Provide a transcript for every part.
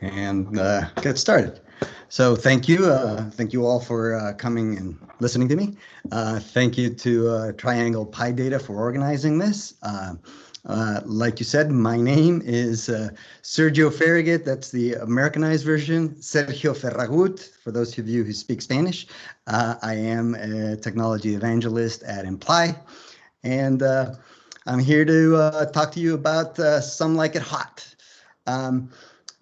and get started. So thank you all for coming and listening to me. Thank you to Triangle PyData for organizing this. Like you said, my name is Sergio Ferragut. That's the Americanized version. Sergio Ferragut, for those of you who speak Spanish. I am a technology evangelist at Imply, and I'm here to talk to you about Some Like It Hot. Um,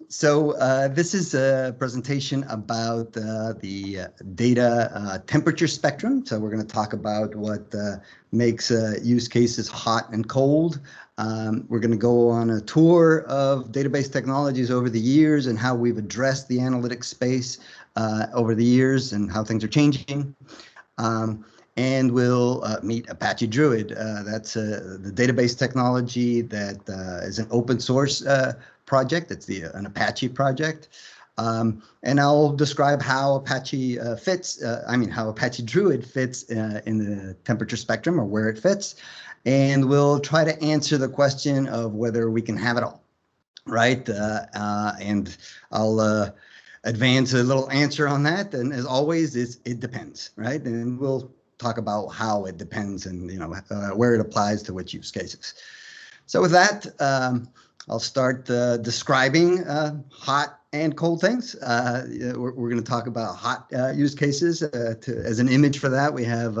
this is a presentation about the data temperature spectrum. So we're going to talk about what makes use cases hot and cold. We're going to go on a tour of database technologies over the years and how we've addressed the analytics space over the years and how things are changing. And we'll meet Apache Druid. That's the database technology that is an open source project. It's an Apache project. And I'll describe how Apache how Apache Druid fits in the temperature spectrum, or where it fits. And we'll try to answer the question of whether we can have it all, right? And I'll advance a little answer on that. And as always, it depends, right? And we'll talk about how it depends and where it applies to which use cases. So with that, I'll start describing hot and cold things. We're going to talk about hot use cases. As an image for that, we have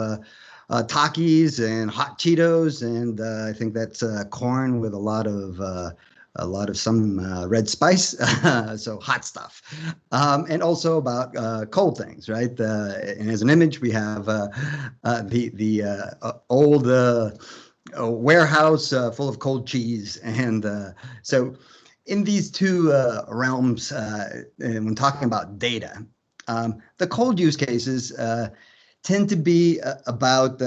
Takis and hot Cheetos, and I think that's corn with a lot of some red spice, so hot stuff. And also about cold things, right? And as an image, we have the old warehouse full of cold cheese. And so in these two realms, and when talking about data, the cold use cases tend to be about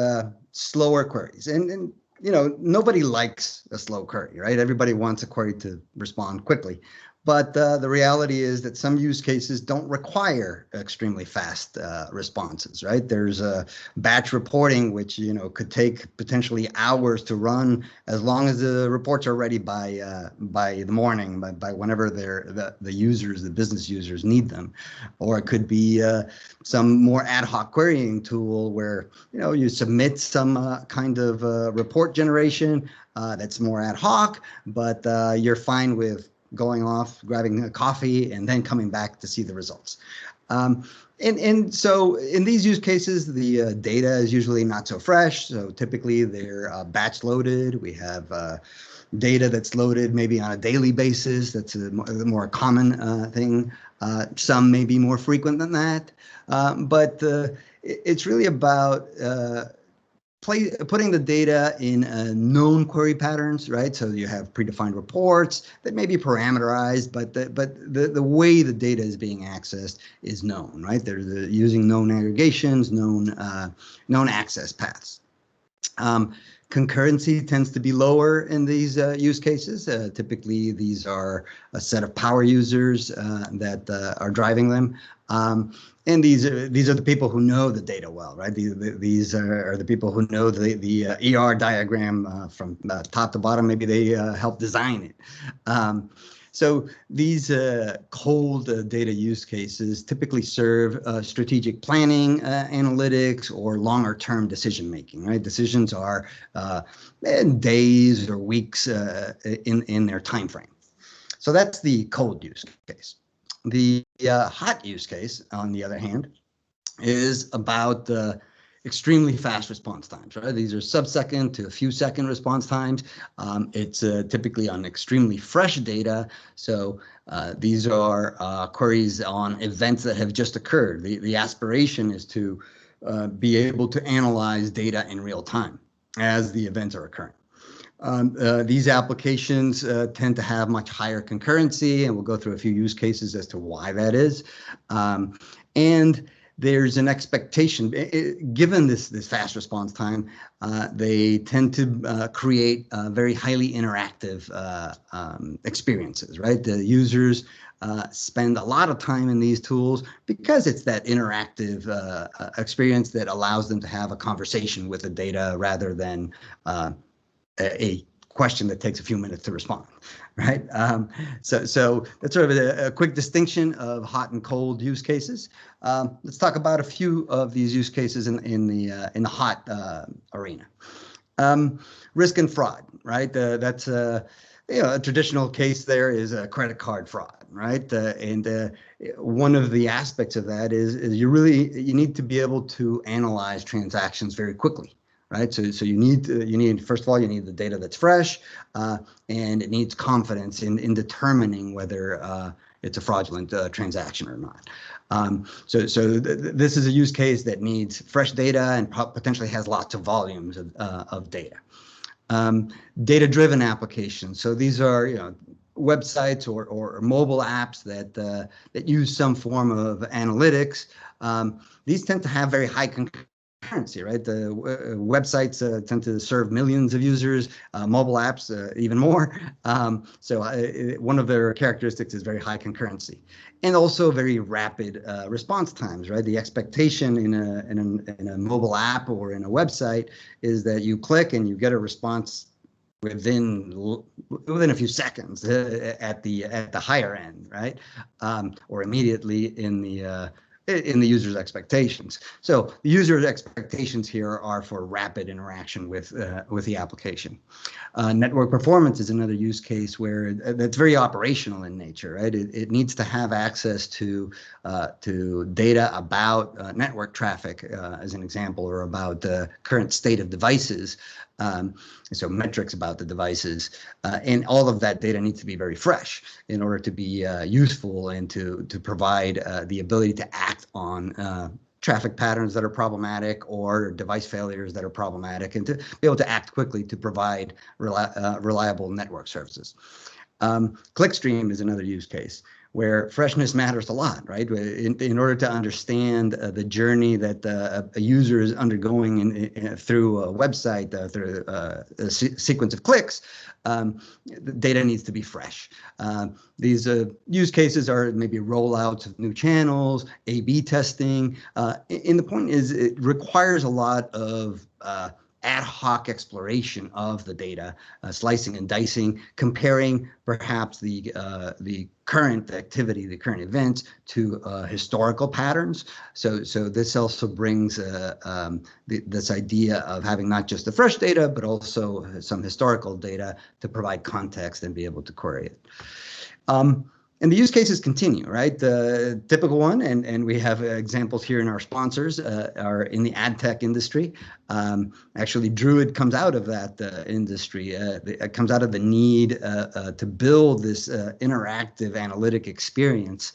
slower queries. And nobody likes a slow query, right? Everybody wants a query to respond quickly. But the reality is that some use cases don't require extremely fast responses, right? There's batch reporting, which could take potentially hours to run, as long as the reports are ready by the morning, by whenever the users, the business users, need them. Or it could be some more ad hoc querying tool where you submit some kind of report generation that's more ad hoc, but you're fine with going off, grabbing a coffee, and then coming back to see the results. And so in these use cases, the data is usually not so fresh. So typically they're batch loaded. We have data that's loaded maybe on a daily basis. That's a more common thing. Some may be more frequent than that. But it's really about putting the data in known query patterns, right? So you have predefined reports that may be parameterized, but the way the data is being accessed is known, right? They're using known aggregations, known access paths. Concurrency tends to be lower in these use cases. Typically, these are a set of power users that are driving them. And these are the people who know the data well, right? These are the people who know the ER diagram from top to bottom. Maybe they helped design it. So these cold data use cases typically serve strategic planning analytics or longer term decision making, right? Decisions are in days or weeks in their time frame. So that's the cold use case. The hot use case, on the other hand, is about extremely fast response times, right? These are sub-second to a few second response times. It's typically on extremely fresh data. So these are queries on events that have just occurred. The aspiration is to be able to analyze data in real time as the events are occurring. These applications tend to have much higher concurrency, and we'll go through a few use cases as to why that is. And there's an expectation, given this fast response time, they tend to create very highly interactive experiences, right? The users spend a lot of time in these tools because it's that interactive experience that allows them to have a conversation with the data rather than a question that takes a few minutes to respond, right? So that's sort of a quick distinction of hot and cold use cases. Let's talk about a few of these use cases in the hot arena. Risk and fraud, right? That's a traditional case there is a credit card fraud, right? And one of the aspects of that is you need to be able to analyze transactions very quickly, right? So you need first of all, you need the data that's fresh, and it needs confidence in determining whether it's a fraudulent transaction or not. This is a use case that needs fresh data and potentially has lots of volumes of data. Data-driven applications. So these are websites or mobile apps that use some form of analytics. These tend to have very high concurrency, right? The websites tend to serve millions of users, mobile apps even more. One of their characteristics is very high concurrency, and also very rapid response times, right? The expectation in a mobile app or in a website is that you click and you get a response within a few seconds at the higher end, right? Or immediately in the user's expectations. So the user's expectations here are for rapid interaction with the application. Network performance is another use case where that's very operational in nature, right? It needs to have access to data about network traffic, as an example, or about the current state of devices. So metrics about the devices, and all of that data needs to be very fresh in order to be useful and to provide the ability to act on traffic patterns that are problematic or device failures that are problematic, and to be able to act quickly to provide reliable network services. Clickstream is another use case where freshness matters a lot, right? In order to understand the journey that a user is undergoing through a website, through a sequence of clicks, the data needs to be fresh. These use cases are maybe rollouts of new channels, A/B testing, and the point is it requires a lot of ad hoc exploration of the data, slicing and dicing, comparing perhaps the current activity, the current events to historical patterns. So this also brings this idea of having not just the fresh data, but also some historical data to provide context and be able to query it. And the use cases continue, right? The typical one, and we have examples here in our sponsors, are in the ad tech industry. Actually, Druid comes out of that industry. It comes out of the need to build this interactive analytic experience.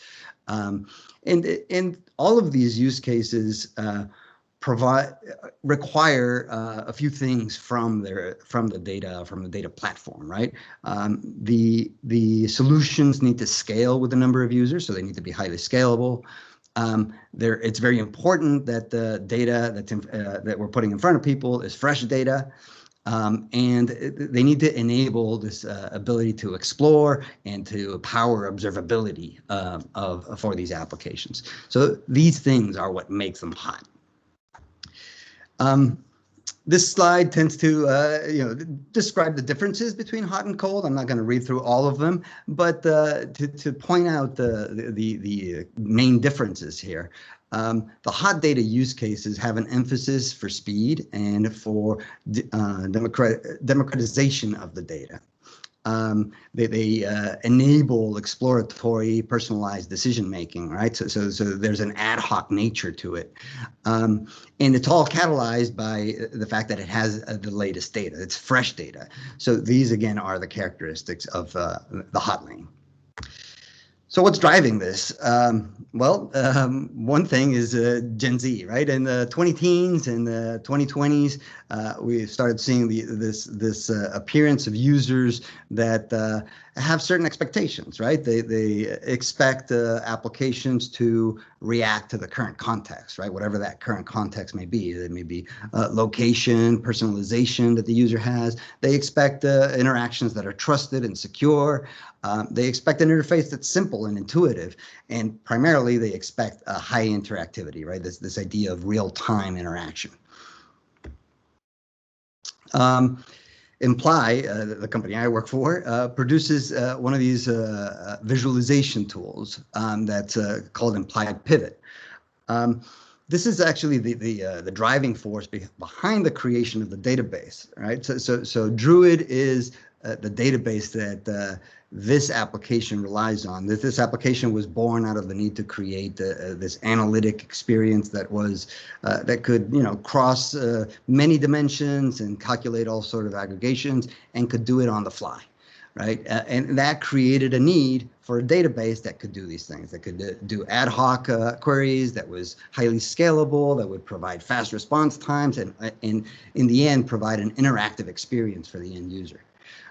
And all of these use cases require a few things from the data platform, right? The solutions need to scale with the number of users, so they need to be highly scalable. It's very important that the data that we're putting in front of people is fresh data. And they need to enable this ability to explore and to power observability for these applications. So these things are what makes them hot. This slide tends to describe the differences between hot and cold. I'm not going to read through all of them, but to point out the main differences here. The hot data use cases have an emphasis for speed and for democratization of the data. They enable exploratory, personalized decision making, right? So there's an ad hoc nature to it, and it's all catalyzed by the fact that it has the latest data. It's fresh data. So these again are the characteristics of the hot lane. So what's driving this? One thing is Gen Z, right? In the 20-teens and the 2020s, we started seeing this appearance of users that have certain expectations, right? They expect applications to react to the current context, right? Whatever that current context may be. It may be location, personalization that the user has. They expect interactions that are trusted and secure. They expect an interface that's simple and intuitive, and primarily they expect a high interactivity, right? This idea of real-time interaction. Imply, the company I work for, produces one of these visualization tools that's called Implied Pivot. Um, this is actually the driving force behind the creation of the database, right? So Druid is the database that this application relies on. This application was born out of the need to create this analytic experience that was that could cross many dimensions and calculate all sort of aggregations and could do it on the fly. Right, and that created a need for a database that could do these things, that could do ad hoc queries, that was highly scalable, that would provide fast response times, and in the end, provide an interactive experience for the end user.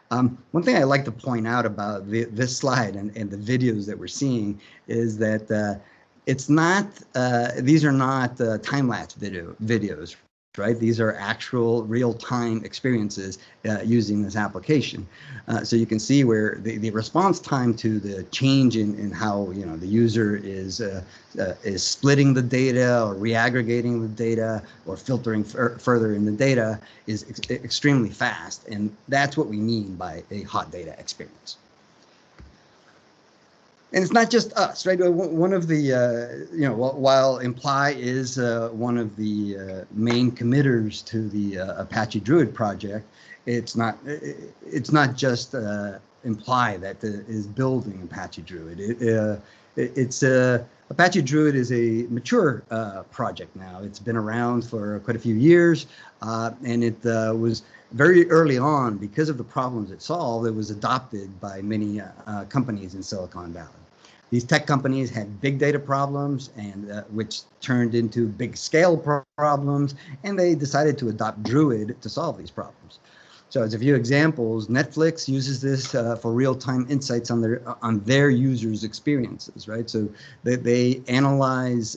One thing I like to point out about this slide and the videos that we're seeing is that it's not, these are not time-lapse videos, right? These are actual real-time experiences using this application. So you can see where the response time to the change in how the user is splitting the data or reaggregating the data or filtering further in the data is extremely fast, and that's what we mean by a hot data experience. And it's not just us, right? One of the, while Imply is one of the main committers to the Apache Druid project, it's not just Imply that is building Apache Druid. Apache Druid is a mature project now. It's been around for quite a few years, and it was very early on, because of the problems it solved, it was adopted by many companies in Silicon Valley. These tech companies had big data problems, and which turned into big scale problems, and they decided to adopt Druid to solve these problems. So as a few examples, Netflix uses this for real-time insights on their users' experiences, right? So they analyze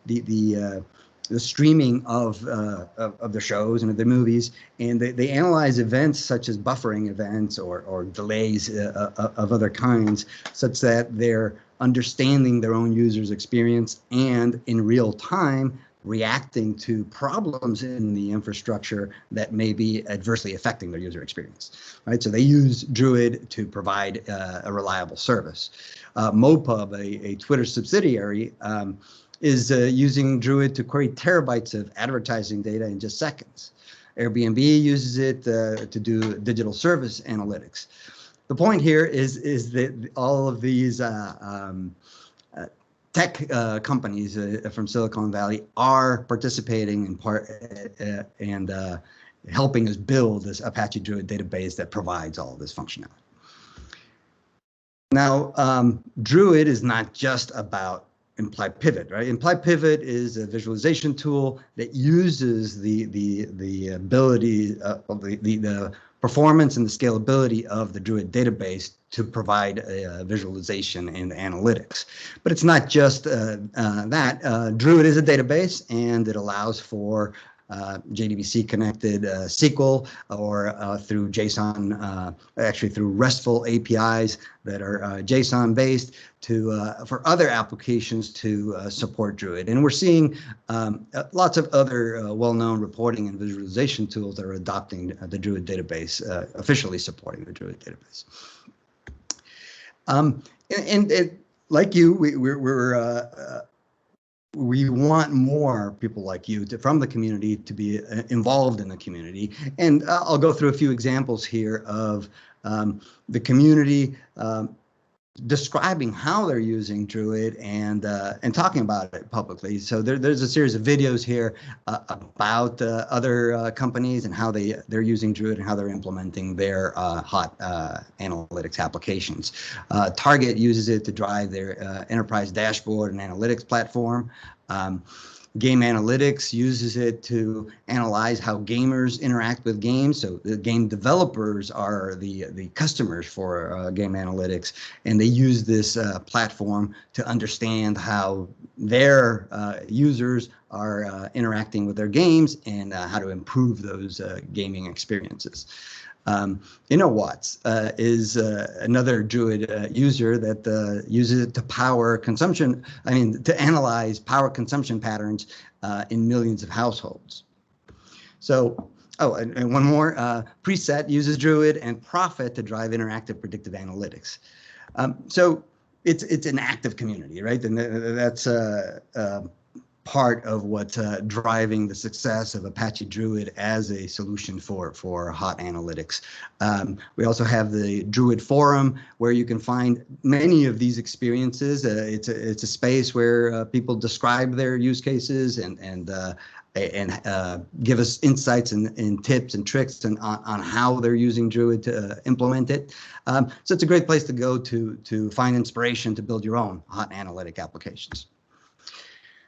the streaming of the shows and of the movies, and they analyze events such as buffering events or delays of other kinds, such that they're understanding their own users' experience and in real time reacting to problems in the infrastructure that may be adversely affecting their user experience, right? So they use Druid to provide a reliable service. MoPub, a Twitter subsidiary, is using Druid to query terabytes of advertising data in just seconds. Airbnb uses it to do digital service analytics. The point here is that all of these tech companies from Silicon Valley are participating in part and helping us build this Apache Druid database that provides all of this functionality. Now, Druid is not just about Implied Pivot, right? Implied Pivot is a visualization tool that uses the ability of the performance and the scalability of the Druid database to provide a visualization and analytics. But it's not just that. Druid is a database, and it allows for JDBC connected SQL or through JSON, actually through RESTful APIs that are JSON based for other applications to support Druid. And we're seeing lots of other well-known reporting and visualization tools that are adopting the Druid database, officially supporting the Druid database. And like you, we want more people like you from the community to be involved in the community. And I'll go through a few examples here of the community describing how they're using Druid and talking about it publicly. So there's a series of videos here about other companies and how they're using Druid and how they're implementing their hot analytics applications. Target uses it to drive their enterprise dashboard and analytics platform. Game Analytics uses it to analyze how gamers interact with games. So the game developers are the customers for Game Analytics, and they use this platform to understand how their users are interacting with their games and how to improve those gaming experiences. InnoWatts is another Druid user that uses it to power consumption, to analyze power consumption patterns in millions of households. So Oh, and one more, Preset uses Druid and Profit to drive interactive predictive analytics. So it's an active community, right? And that's part of what's driving the success of Apache Druid as a solution for hot analytics. We also have the Druid forum where you can find many of these experiences. It's a space where people describe their use cases and give us insights and tips and tricks on how they're using Druid to implement it. So it's a great place to go to find inspiration to build your own hot analytic applications.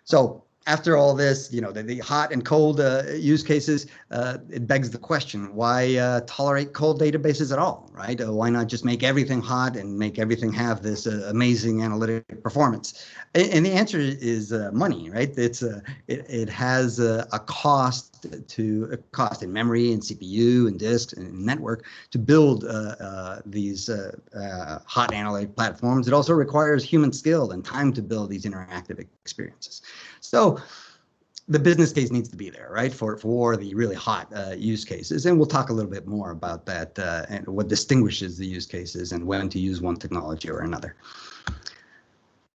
So after all this, the hot and cold use cases, it begs the question, why tolerate cold databases at all, right? Why not just make everything hot and make everything have this amazing analytic performance? And the answer is money, right? It has a cost in memory and CPU and disks and network to build these hot analytic platforms. It also requires human skill and time to build these interactive experiences. So the business case needs to be there, right, for the really hot use cases. And we'll talk a little bit more about that and what distinguishes the use cases and when to use one technology or another.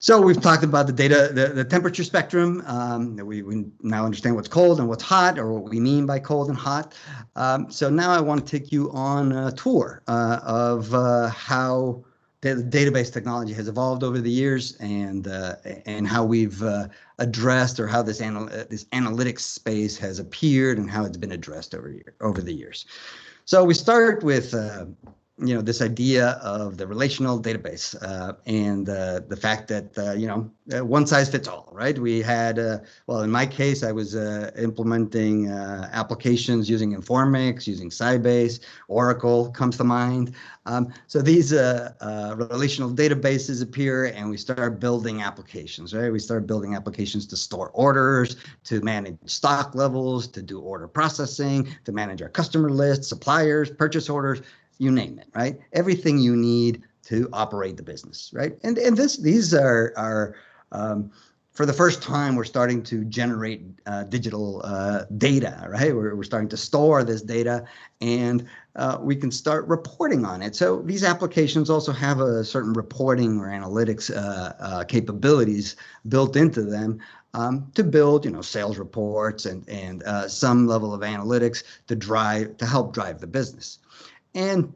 So we've talked about the data, the temperature spectrum. We now understand what's cold and what's hot, or what we mean by cold and hot. So now I want to take you on a tour of how the database technology has evolved over the years, and how we've addressed, or how this analytics space has appeared and how it's been addressed over the years. So we start with this idea of the relational database and the fact that one size fits all, right? We had well, in my case, I was implementing applications using Informix, using Sybase, Oracle comes to mind. So these relational databases appear, and we start building applications, right? We start building applications to store orders, to manage stock levels, to do order processing, to manage our customer list, suppliers, purchase orders, you name it, right? Everything you need to operate the business, right? And these are for the first time, we're starting to generate digital data, right? We're starting to store this data, and we can start reporting on it. So these applications also have a certain reporting or analytics capabilities built into them to build, sales reports and some level of analytics to help drive the business. And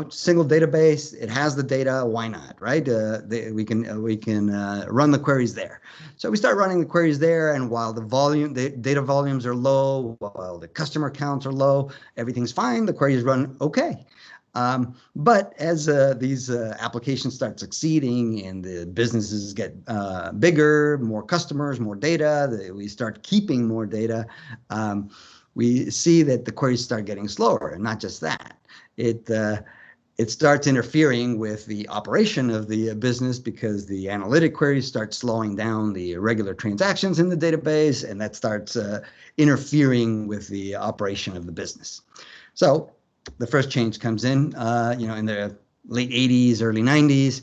single database, it has the data. Why not, right? We can run the queries there. So we start running the queries there, and while the data volumes are low, while the customer counts are low, everything's fine. The queries run okay. But as these applications start succeeding and the businesses get bigger, more customers, more data, we start keeping more data, we see that the queries start getting slower. And not just that, it starts interfering with the operation of the business, because the analytic queries start slowing down the regular transactions in the database, and that starts interfering with the operation of the business. So the first change comes in the late 80s, early 90s.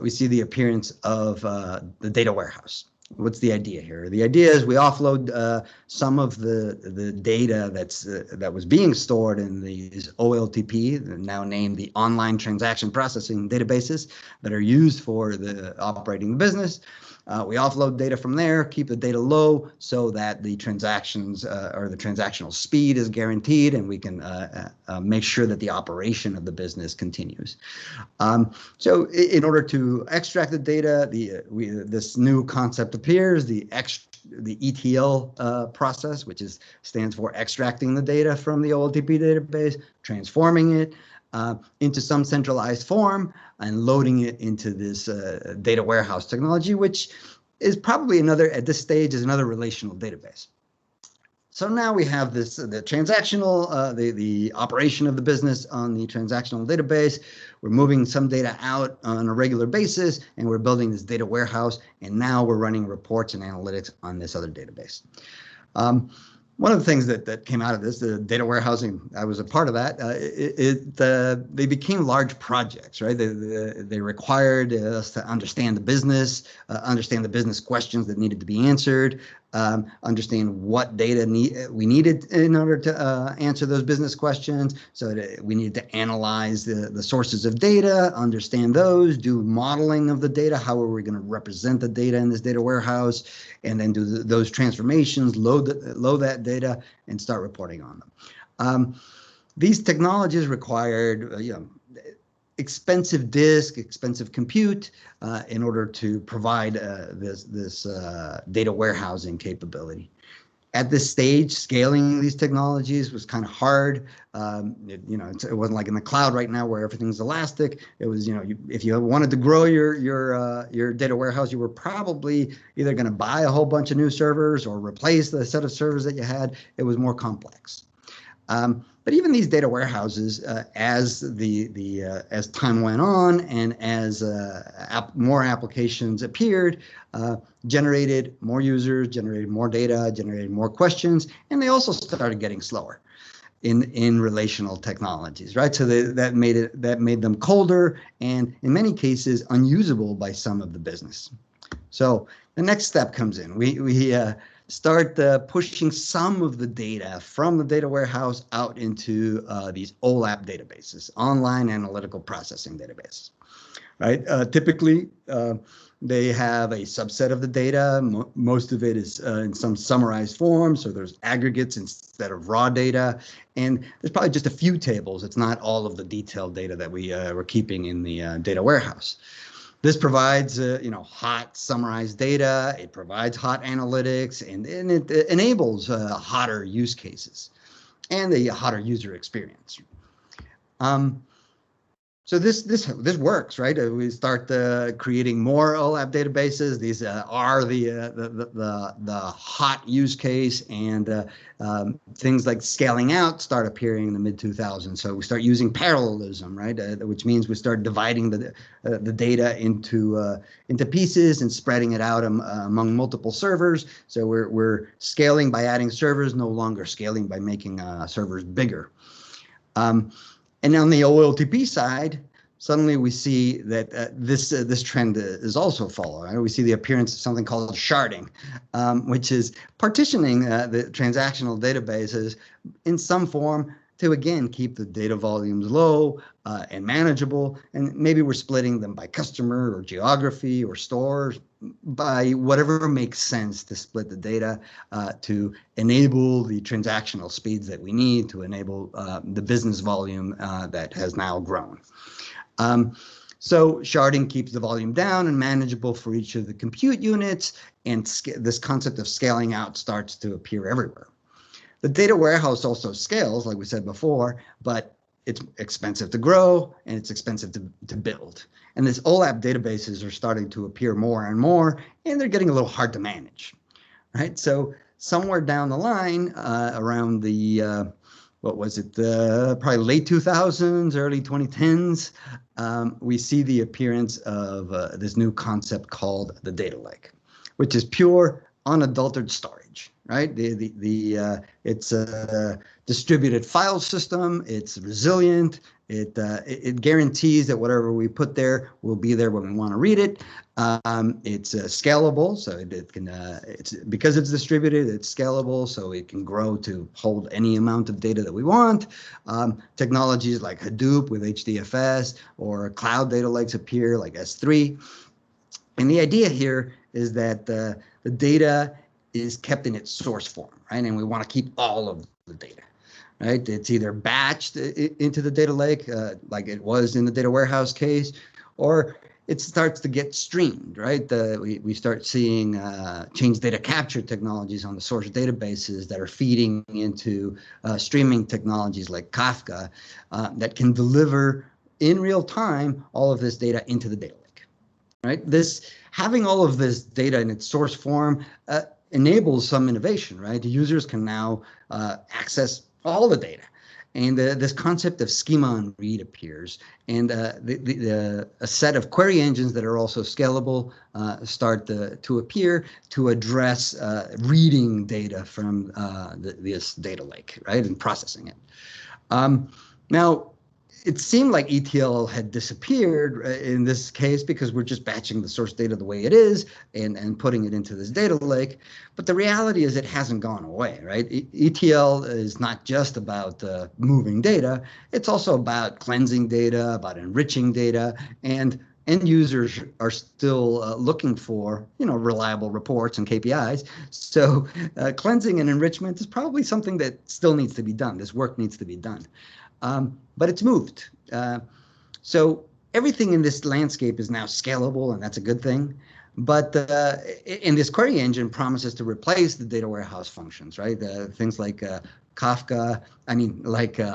We see the appearance of the data warehouse. What's the idea here? The idea is we offload some of the data that was being stored in these OLTP, now named the online transaction processing databases, that are used for the operating the business. We offload data from there, keep the data low so that the transactions or the transactional speed is guaranteed, and we can make sure that the operation of the business continues. So in order to extract the data, this new concept appears, the ETL process, which stands for extracting the data from the OLTP database, transforming it into some centralized form, and loading it into this data warehouse technology, which is probably at this stage is another relational database. So now we have the transactional, the operation of the business on the transactional database. We're moving some data out on a regular basis, and we're building this data warehouse, and now we're running reports and analytics on this other database. One of the things that came out of this, the data warehousing, I was a part of that. They became large projects, right? They required us to understand the business questions that needed to be answered, understand what data we needed in order to answer those business questions. So we needed to analyze the sources of data, understand those, do modeling of the data. How are we going to represent the data in this data warehouse? And then do those transformations, load that data, and start reporting on them. These technologies required, expensive disk, expensive compute in order to provide this data warehousing capability. At this stage, scaling these technologies was kind of hard. It wasn't like in the cloud right now where everything's elastic. It was, if you wanted to grow your data warehouse, you were probably either going to buy a whole bunch of new servers or replace the set of servers that you had. It was more complex. But even these data warehouses, as time went on and as more applications appeared, generated more users, generated more data, generated more questions, and they also started getting slower in relational technologies, right? So that made them colder and in many cases unusable by some of the business. So the next step comes in. We start pushing some of the data from the data warehouse out into these OLAP databases, online analytical processing databases, right? Typically, they have a subset of the data. Most of it is in some summarized form, so there's aggregates instead of raw data, and there's probably just a few tables. It's not all of the detailed data that we're keeping in the data warehouse. This provides, hot summarized data. It provides hot analytics, and it enables hotter use cases and a hotter user experience. So this works, right? We start creating more OLAP databases. These are the hot use case, and things like scaling out start appearing in the mid-2000s. So we start using parallelism, right? Which means we start dividing the data into pieces and spreading it out among multiple servers. So we're scaling by adding servers, no longer scaling by making servers bigger. And on the OLTP side, suddenly we see that this trend is also following. Right? We see the appearance of something called sharding, which is partitioning the transactional databases in some form to, again, keep the data volumes low and manageable. And maybe we're splitting them by customer or geography or stores, by whatever makes sense to split the data to enable the transactional speeds that we need to enable the business volume that has now grown. So sharding keeps the volume down and manageable for each of the compute units, and this concept of scaling out starts to appear everywhere. The data warehouse also scales, like we said before, but it's expensive to grow and it's expensive to build. And these OLAP databases are starting to appear more and more, and they're getting a little hard to manage, right? So somewhere down the line, around the, probably late 2000s, early 2010s, we see the appearance of this new concept called the data lake, which is pure unadulterated storage, right? It's a distributed file system. It's resilient. It guarantees that whatever we put there will be there when we want to read it. It's scalable, so it can. Because it's distributed, it's scalable, so it can grow to hold any amount of data that we want. Technologies like Hadoop with HDFS or cloud data lakes appear, like S3. And the idea here is that the data is kept in its source form, right? And we want to keep all of the data, right? It's either batched into the data lake, like it was in the data warehouse case, or it starts to get streamed, right? We start seeing change data capture technologies on the source databases that are feeding into streaming technologies like Kafka that can deliver in real time all of this data into the data lake, right? Having all of this data in its source form enables some innovation, right? The users can now access all the data. And this concept of schema on read appears, and a set of query engines that are also scalable start to appear to address reading data from this data lake, right, and processing it. Now, it seemed like ETL had disappeared in this case because we're just batching the source data the way it is and putting it into this data lake. But the reality is it hasn't gone away, right? ETL is not just about moving data. It's also about cleansing data, about enriching data, and end users are still looking for, reliable reports and KPIs. So cleansing and enrichment is probably something that still needs to be done. This work needs to be done. But it's moved. So everything in this landscape is now scalable, and that's a good thing. But in this query engine promises to replace the data warehouse functions, right? Things like Kafka,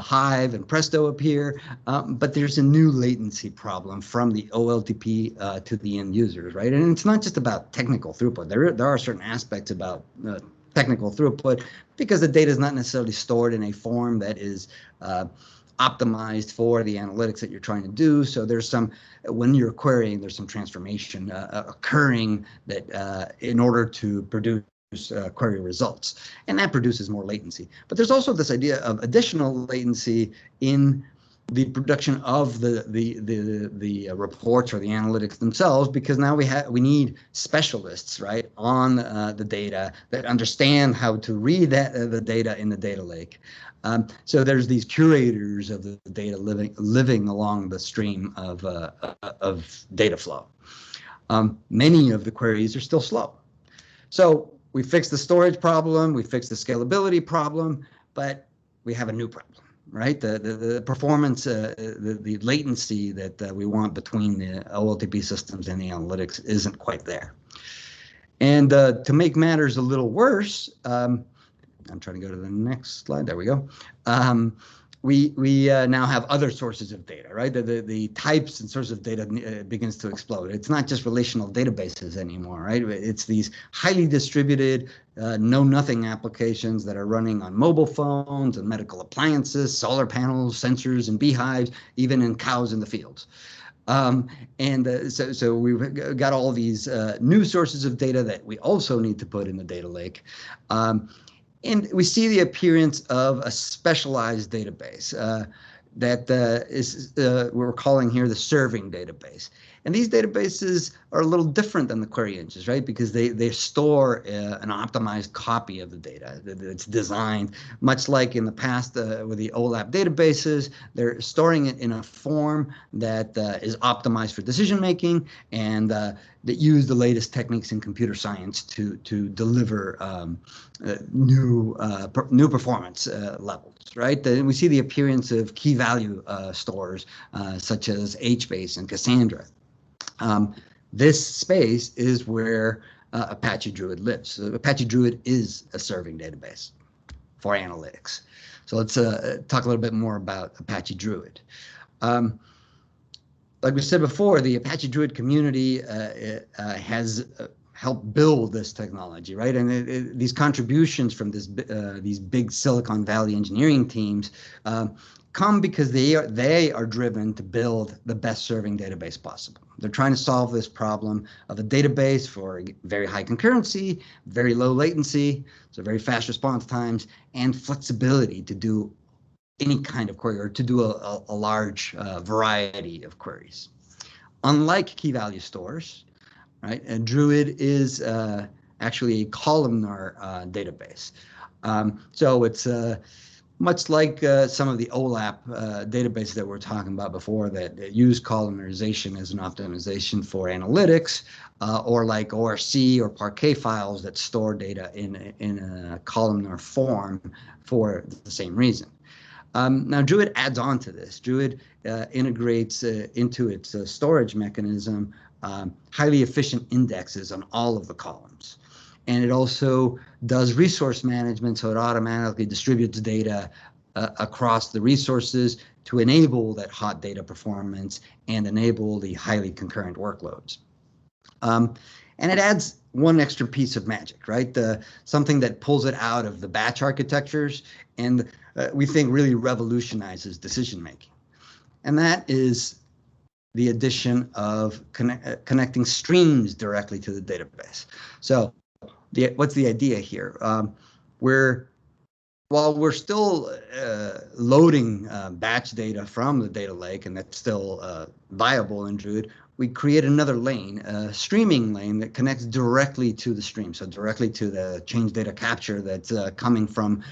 Hive and Presto appear, but there's a new latency problem from the OLTP to the end users, right? And it's not just about technical throughput. There are certain aspects about technical throughput because the data is not necessarily stored in a form that is optimized for the analytics that you're trying to do. So there's some, when you're querying, there's some transformation occurring that in order to produce query results, and that produces more latency. But there's also this idea of additional latency in the production of the reports or the analytics themselves, because now we need specialists, right, on the data that understand how to read the data in the data lake. So there's these curators of the data living along the stream of data flow. Many of the queries are still slow. So we fixed the storage problem, we fixed the scalability problem, but we have a new problem, right? The performance, the latency that we want between the OLTP systems and the analytics isn't quite there. And to make matters a little worse, I'm trying to go to the next slide. There we go. We now have other sources of data, right? The types and sources of data begins to explode. It's not just relational databases anymore, right? It's these highly distributed, know-nothing applications that are running on mobile phones and medical appliances, solar panels, sensors, and beehives, even in cows in the fields. So we've got all these new sources of data that we also need to put in the data lake. And we see the appearance of a specialized database that is we're calling here the serving database. And these databases are a little different than the query engines, right? Because they store an optimized copy of the data that's designed, much like in the past with the OLAP databases. They're storing it in a form that is optimized for decision making and that use the latest techniques in computer science to deliver new performance levels, right? We see the appearance of key value stores such as HBase and Cassandra. This space is where Apache Druid lives. So Apache Druid is a serving database for analytics. So let's talk a little bit more about Apache Druid. Like we said before, the Apache Druid community has helped build this technology, right? And these contributions from these big Silicon Valley engineering teams come because they are driven to build the best serving database possible. They're trying to solve this problem of a database for very high concurrency, very low latency, so very fast response times, and flexibility to do any kind of query or to do a large variety of queries. Unlike key value stores, right, and Druid is actually a columnar database. So it's much like some of the OLAP databases that we were talking about before that use columnarization as an optimization for analytics, or like ORC or Parquet files that store data in a columnar form for the same reason. Now, Druid adds on to this. Druid integrates into its storage mechanism highly efficient indexes on all of the columns. And it also does resource management, so it automatically distributes data across the resources to enable that hot data performance and enable the highly concurrent workloads. And it adds one extra piece of magic, right? Something that pulls it out of the batch architectures and we think really revolutionizes decision making. And that is the addition of connecting streams directly to the database. So what's the idea here? While we're still loading batch data from the data lake, and that's still viable in Druid, we create another lane, a streaming lane that connects directly to the stream, so directly to the change data capture that's coming from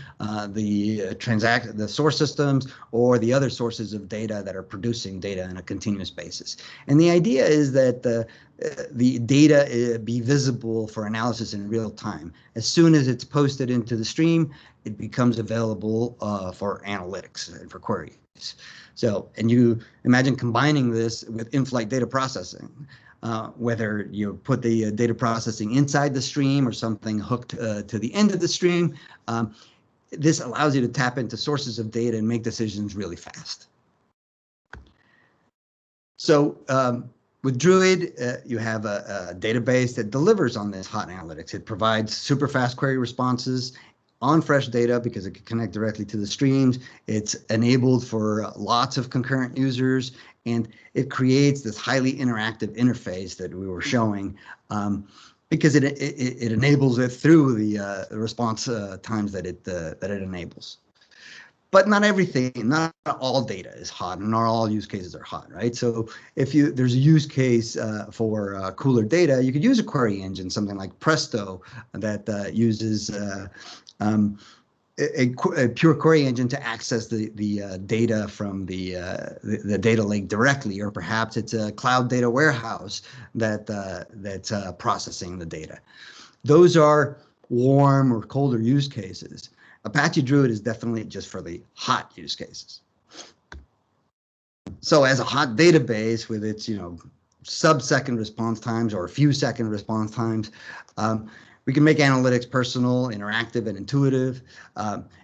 the source systems or the other sources of data that are producing data on a continuous basis. And the idea is that the data be visible for analysis in real time. As soon as it's posted into the stream, it becomes available for analytics and for queries. So, and you imagine combining this with in-flight data processing, whether you put the data processing inside the stream or something hooked to the end of the stream. This allows you to tap into sources of data and make decisions really fast. So with Druid, you have a database that delivers on this hot analytics. It provides super fast query responses on fresh data because it can connect directly to the streams. It's enabled for lots of concurrent users, and it creates this highly interactive interface that we were showing because it enables it through the response times that it enables. But not everything, not all data is hot, and not all use cases are hot, right? So if there's a use case for cooler data, you could use a query engine, something like Presto, that uses a pure query engine to access the data from the data lake directly, or perhaps it's a cloud data warehouse that's processing the data. Those are warm or colder use cases. Apache Druid is definitely just for the hot use cases. So as a hot database with its sub-second response times or a few second response times, we can make analytics personal, interactive, and intuitive.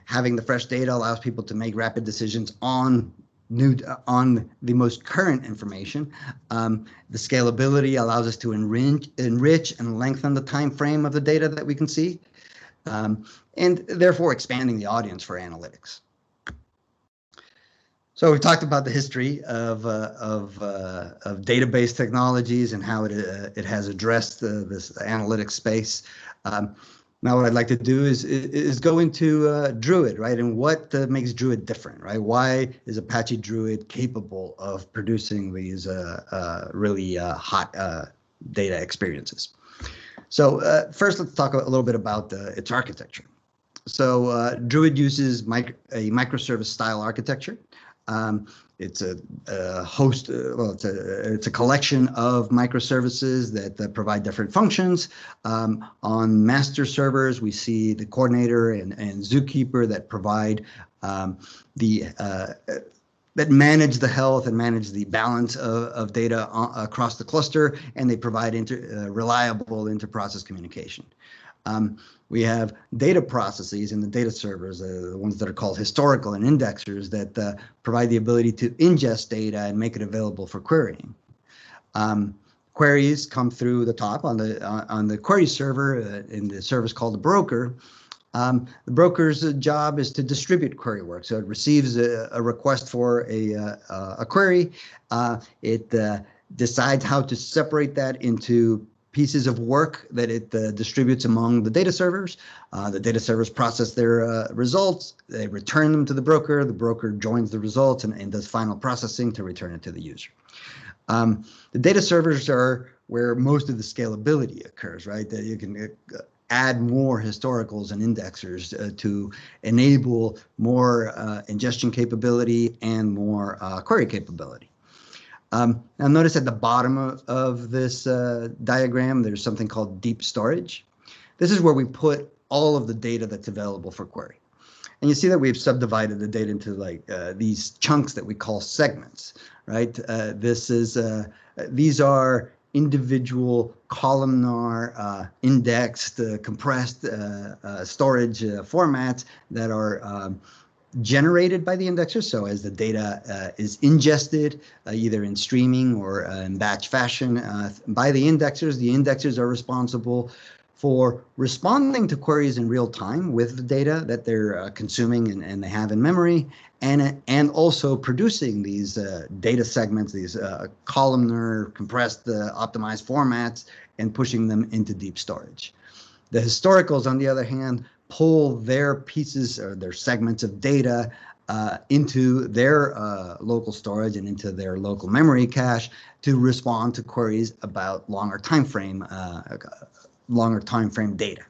Having the fresh data allows people to make rapid decisions on the most current information. The scalability allows us to enrich and lengthen the time frame of the data that we can see, and therefore expanding the audience for analytics. So we've talked about the history of database technologies and how it has addressed this analytics space. Now what I'd like to do is go into Druid, right? And what makes Druid different, right? Why is Apache Druid capable of producing these really hot data experiences? So first, let's talk a little bit about its architecture. So Druid uses a microservice style architecture. It's a host, it's a collection of microservices that provide different functions. On master servers, we see the coordinator and zookeeper that provide that manage the health and manage the balance of data across the cluster, and they provide reliable inter-process communication. We have data processes in the data servers, the ones that are called historical and indexers, that provide the ability to ingest data and make it available for querying. Queries come through the top on the query server in the service called the broker. The broker's job is to distribute query work. So it receives a request for a query. It decides how to separate that into pieces of work that it distributes among the data servers. The data servers process their results. They return them to the broker. The broker joins the results and does final processing to return it to the user. The data servers are where most of the scalability occurs, right? That you can add more historicals and indexers to enable more ingestion capability and more query capability. Now notice at the bottom of this diagram, there's something called deep storage. This is where we put all of the data that's available for query. And you see that we've subdivided the data into like these chunks that we call segments, right? These are individual columnar indexed, compressed storage formats that are generated by the indexer. So as the data is ingested, either in streaming or in batch fashion by the indexers are responsible for responding to queries in real time with the data that they're consuming and they have in memory, and also producing these data segments, these columnar, compressed, optimized formats, and pushing them into deep storage. The historicals, on the other hand, pull their pieces or their segments of data into their local storage and into their local memory cache to respond to queries about longer time frame data.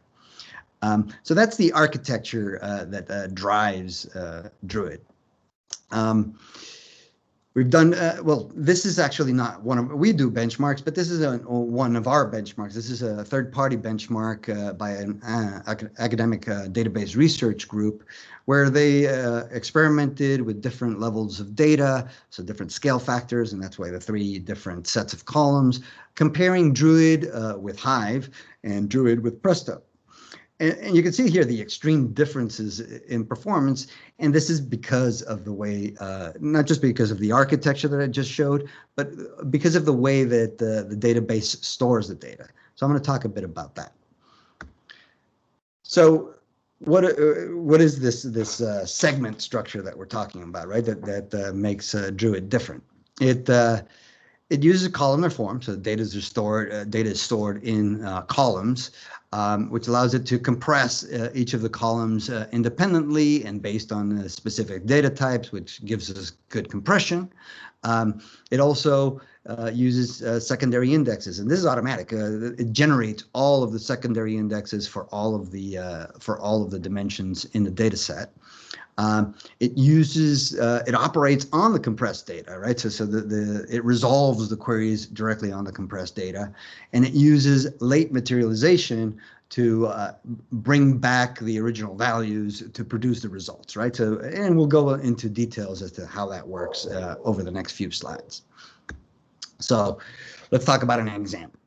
So that's the architecture that drives Druid. We've done, well, this is actually not one of, we do benchmarks, but this is one of our benchmarks. This is a third-party benchmark by an academic database research group where they experimented with different levels of data, so different scale factors, and that's why the 3 different sets of columns, comparing Druid with Hive and Druid with Presto. And you can see here the extreme differences in performance, and this is because of the way, not just because of the architecture that I just showed, but because of the way that the database stores the data. So I'm going to talk a bit about that. So what is this segment structure that we're talking about, right? That makes Druid different. It uses a columnar form, so data is stored in columns, which allows it to compress each of the columns independently and based on specific data types, which gives us good compression. It also uses secondary indexes, and this is automatic. It generates all of the secondary indexes for all of the dimensions in the data set. It operates on the compressed data, right? So it resolves the queries directly on the compressed data, and it uses late materialization to bring back the original values to produce the results, right? So, and we'll go into details as to how that works over the next few slides. So let's talk about an example.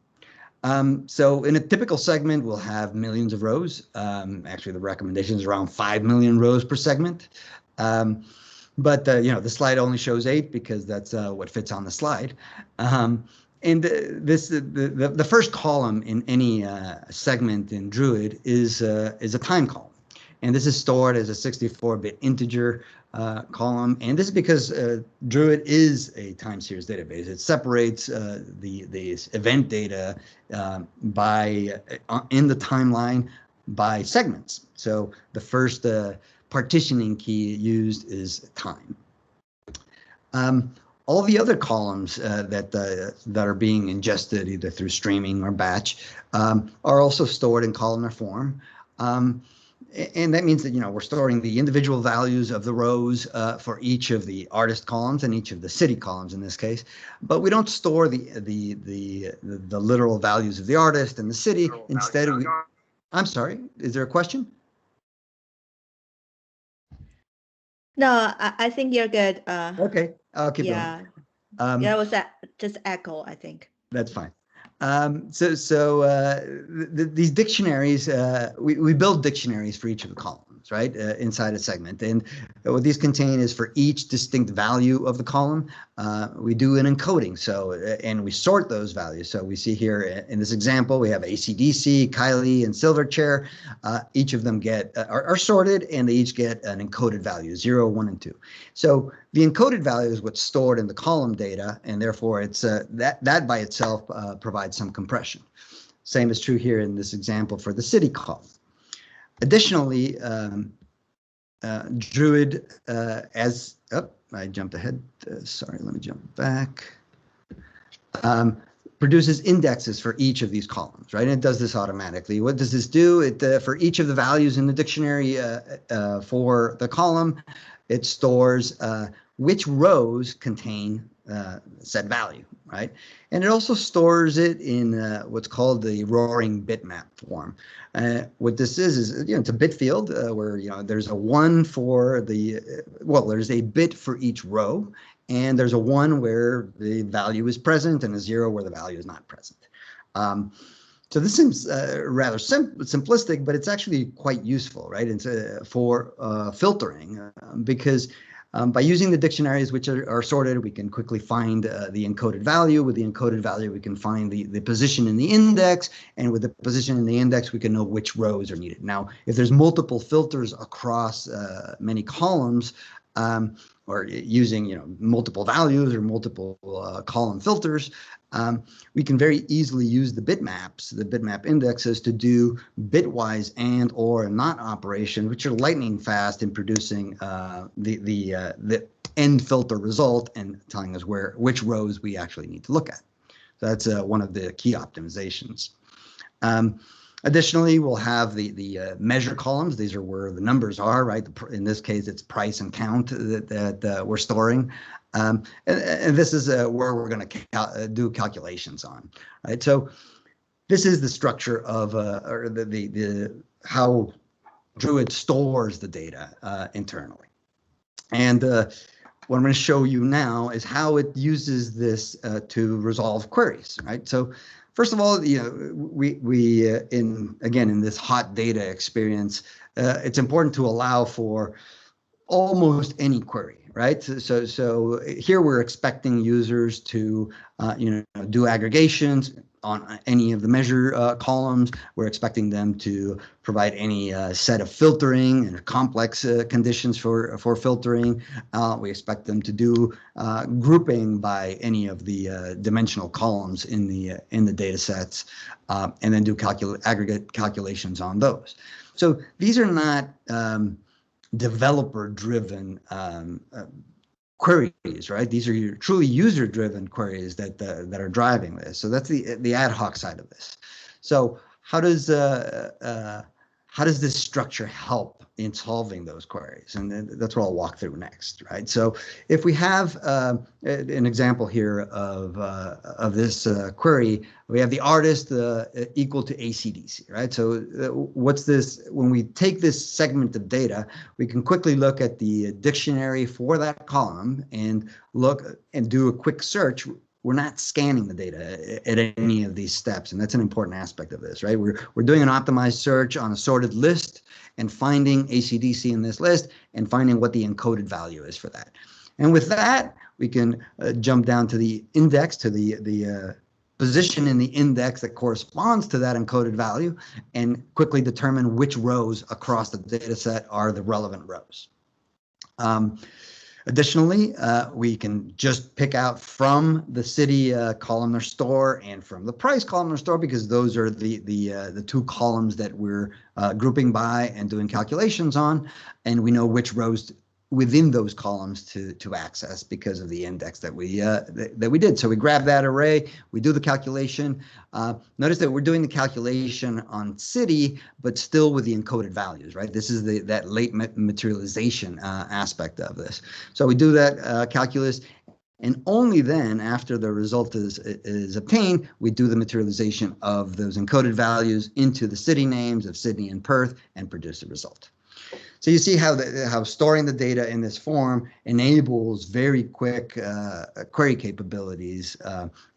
So in a typical segment, we'll have millions of rows. Actually, the recommendation is around 5 million rows per segment. But the slide only shows 8 because that's what fits on the slide. And the first column in any segment in Druid is a time column. And this is stored as a 64-bit integer column. And this is because Druid is a time series database. It separates the event data in the timeline by segments. So the first partitioning key used is time. All the other columns that are being ingested either through streaming or batch are also stored in columnar form. And that means that we're storing the individual values of the rows for each of the artist columns and each of the city columns in this case, but we don't store the literal values of the artist and the city. Instead, I'm sorry, is there a question? No, I think you're good. Okay, I'll keep going. Yeah, it was just echo, I think. That's fine. These dictionaries, we build dictionaries for each of the columns, right, inside a segment. And what these contain is for each distinct value of the column, we do an encoding. So, and we sort those values. So we see here in this example, we have AC/DC, Kylie, and Silverchair. Each of them are sorted, and they each get an encoded value, 0, 1, and 2. So the encoded value is what's stored in the column data, and therefore it's that by itself provides some compression. Same is true here in this example for the city column. Additionally, Druid I jumped ahead. Sorry, let me jump back. Produces indexes for each of these columns, right? And it does this automatically. What does this do? It for each of the values in the dictionary for the column, it stores which rows contain said value, right? And it also stores it in what's called the roaring bitmap form. What this is it's a bit field where there's a 1 for there's a bit for each row, and there's a 1 where the value is present and a 0 where the value is not present. So this seems rather simplistic, but it's actually quite useful, right? It's for filtering because By using the dictionaries which are sorted, we can quickly find the encoded value. With the encoded value, we can find the position in the index, and with the position in the index, we can know which rows are needed. Now, if there's multiple filters across many columns, or using multiple values or multiple column filters, we can very easily use the bitmaps, the bitmap indexes, to do bitwise and or not operations, which are lightning fast in producing the end filter result and telling us which rows we actually need to look at. So that's one of the key optimizations. Additionally, we'll have the measure columns. These are where the numbers are, right? In this case, it's price and count that we're storing. And this is where we're going to do calculations on, right? So this is the structure of or the how Druid stores the data internally. And what I'm going to show you now is how it uses this to resolve queries, right? So first of all, we in this hot data experience, it's important to allow for almost any query, right? So here we're expecting users to do aggregations on any of the measure columns. We're expecting them to provide any set of filtering and complex conditions for filtering. We expect them to do grouping by any of the dimensional columns in the data sets, and then do aggregate calculations on those. So these are not developer-driven queries, right? These are your truly user-driven queries that are driving this. So that's the ad hoc side of this. So how does this structure help in solving those queries? And that's what I'll walk through next, right? So if we have an example here of this query, we have the artist equal to AC/DC, right? So what's this? When we take this segment of data, we can quickly look at the dictionary for that column and look and do a quick search. We're not scanning the data at any of these steps, and that's an important aspect of this, right? We're doing an optimized search on a sorted list and finding AC/DC in this list and finding what the encoded value is for that. And with that, we can jump down to the index, to the position in the index that corresponds to that encoded value, and quickly determine which rows across the data set are the relevant rows. Additionally, we can just pick out from the city columnar store and from the price columnar store, because those are the two columns that we're grouping by and doing calculations on, and we know which rows within those columns to access because of the index that we did. So we grab that array, we do the calculation. Notice that we're doing the calculation on city, but still with the encoded values, right? This is that late materialization aspect of this. So we do that calculus, and only then, after the result is obtained, we do the materialization of those encoded values into the city names of Sydney and Perth and produce the result. So you see how storing the data in this form enables very quick query capabilities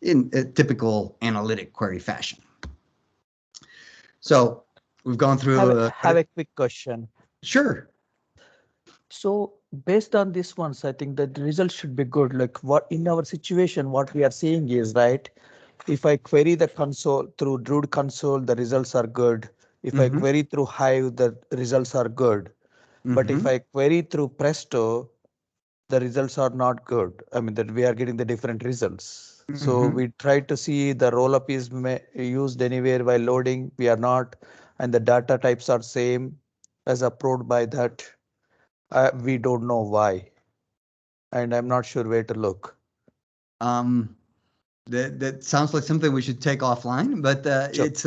in a typical analytic query fashion. So we've gone through. Have a quick question. Sure. So based on this ones, I think that the result should be good. Like what in our situation, what we are seeing is, right, if I query the console through Druid console, the results are good. If I query through Hive, the results are good. But if I query through Presto, the results are not good. I mean, that we are getting the different results. So we try to see the rollup is used anywhere while loading. We are not, and the data types are same as approved by that. We don't know why, and I'm not sure where to look. That sounds like something we should take offline, but Sure. it's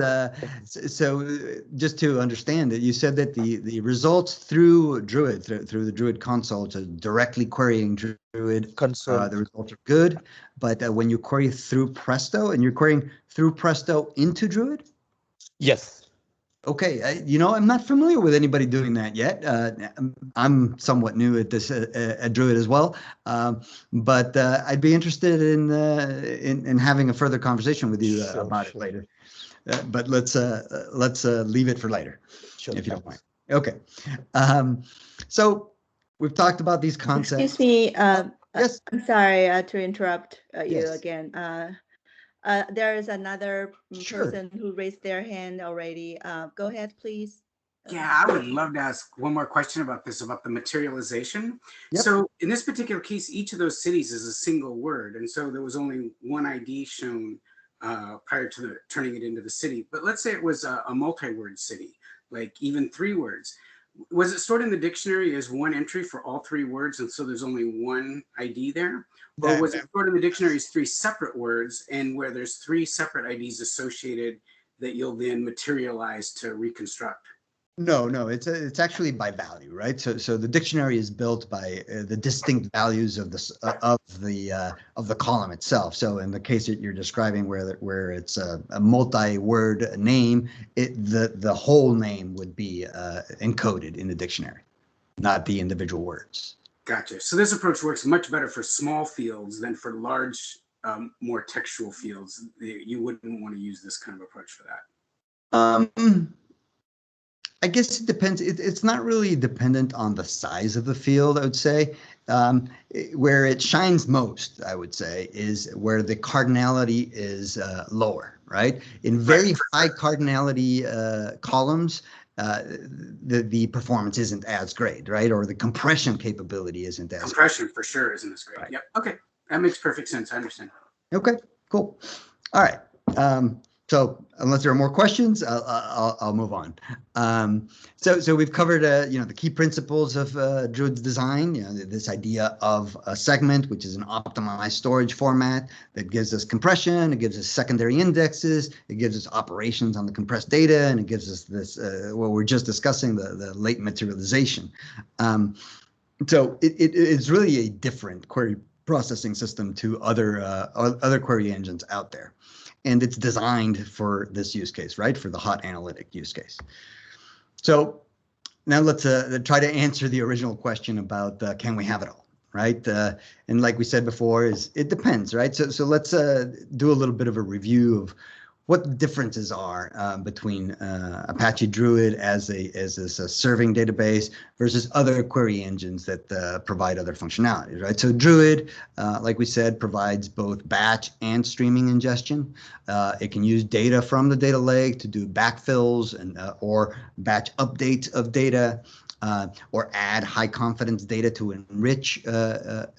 so just to understand it, you said that the results through Druid, through the Druid console, to directly querying Druid console, the results are good, but when you query through Presto, and you're querying through Presto into Druid? Yes. Okay, I'm not familiar with anybody doing that yet. I'm somewhat new at this at Druid as well, but I'd be interested in having a further conversation with you about it later. But let's leave it for later, if you don't mind. Okay, so we've talked about these concepts. Excuse me. Yes. I'm sorry to interrupt you Yes. again. There is another Sure. person who raised their hand already. Go ahead, please. Yeah, I would love to ask one more question about this, about the materialization. Yep. So in this particular case, each of those cities is a single word. And so there was only one ID shown prior to turning it into the city. But let's say it was a multi-word city, like even 3 words. Was it stored in the dictionary as one entry for all 3 words, and so there's only one ID there? Or was it stored in the dictionary as 3 separate words, and where there's 3 separate IDs associated that you'll then materialize to reconstruct? No, it's actually by value, right? So the dictionary is built by the distinct values of the column itself. So in the case that you're describing, where it's a multi-word name, the whole name would be encoded in the dictionary, not the individual words. Gotcha. So this approach works much better for small fields than for large, more textual fields. You wouldn't want to use this kind of approach for that. I guess it depends. It's not really dependent on the size of the field, I would say. Where it shines most, I would say, is where the cardinality is lower, right? In very high cardinality columns, the performance isn't as great, right? Or the compression capability isn't as Compression for sure isn't as great. Right. Yep. Okay. That makes perfect sense. I understand. Okay, cool. All right. So unless there are more questions, I'll move on. So we've covered the key principles of Druid's design. This idea of a segment, which is an optimized storage format that gives us compression, it gives us secondary indexes, it gives us operations on the compressed data, and it gives us this what we're just discussing, the late materialization. So it's really a different query processing system to other query engines out there. And it's designed for this use case, right? For the hot analytic use case. So now let's try to answer the original question about can we have it all, right? And like we said before, it depends, right? So let's do a little bit of a review of what the differences are between Apache Druid as a serving database versus other query engines that provide other functionalities, right? So Druid, like we said, provides both batch and streaming ingestion. It can use data from the data lake to do backfills and or batch updates of data. Or add high confidence data to enrich other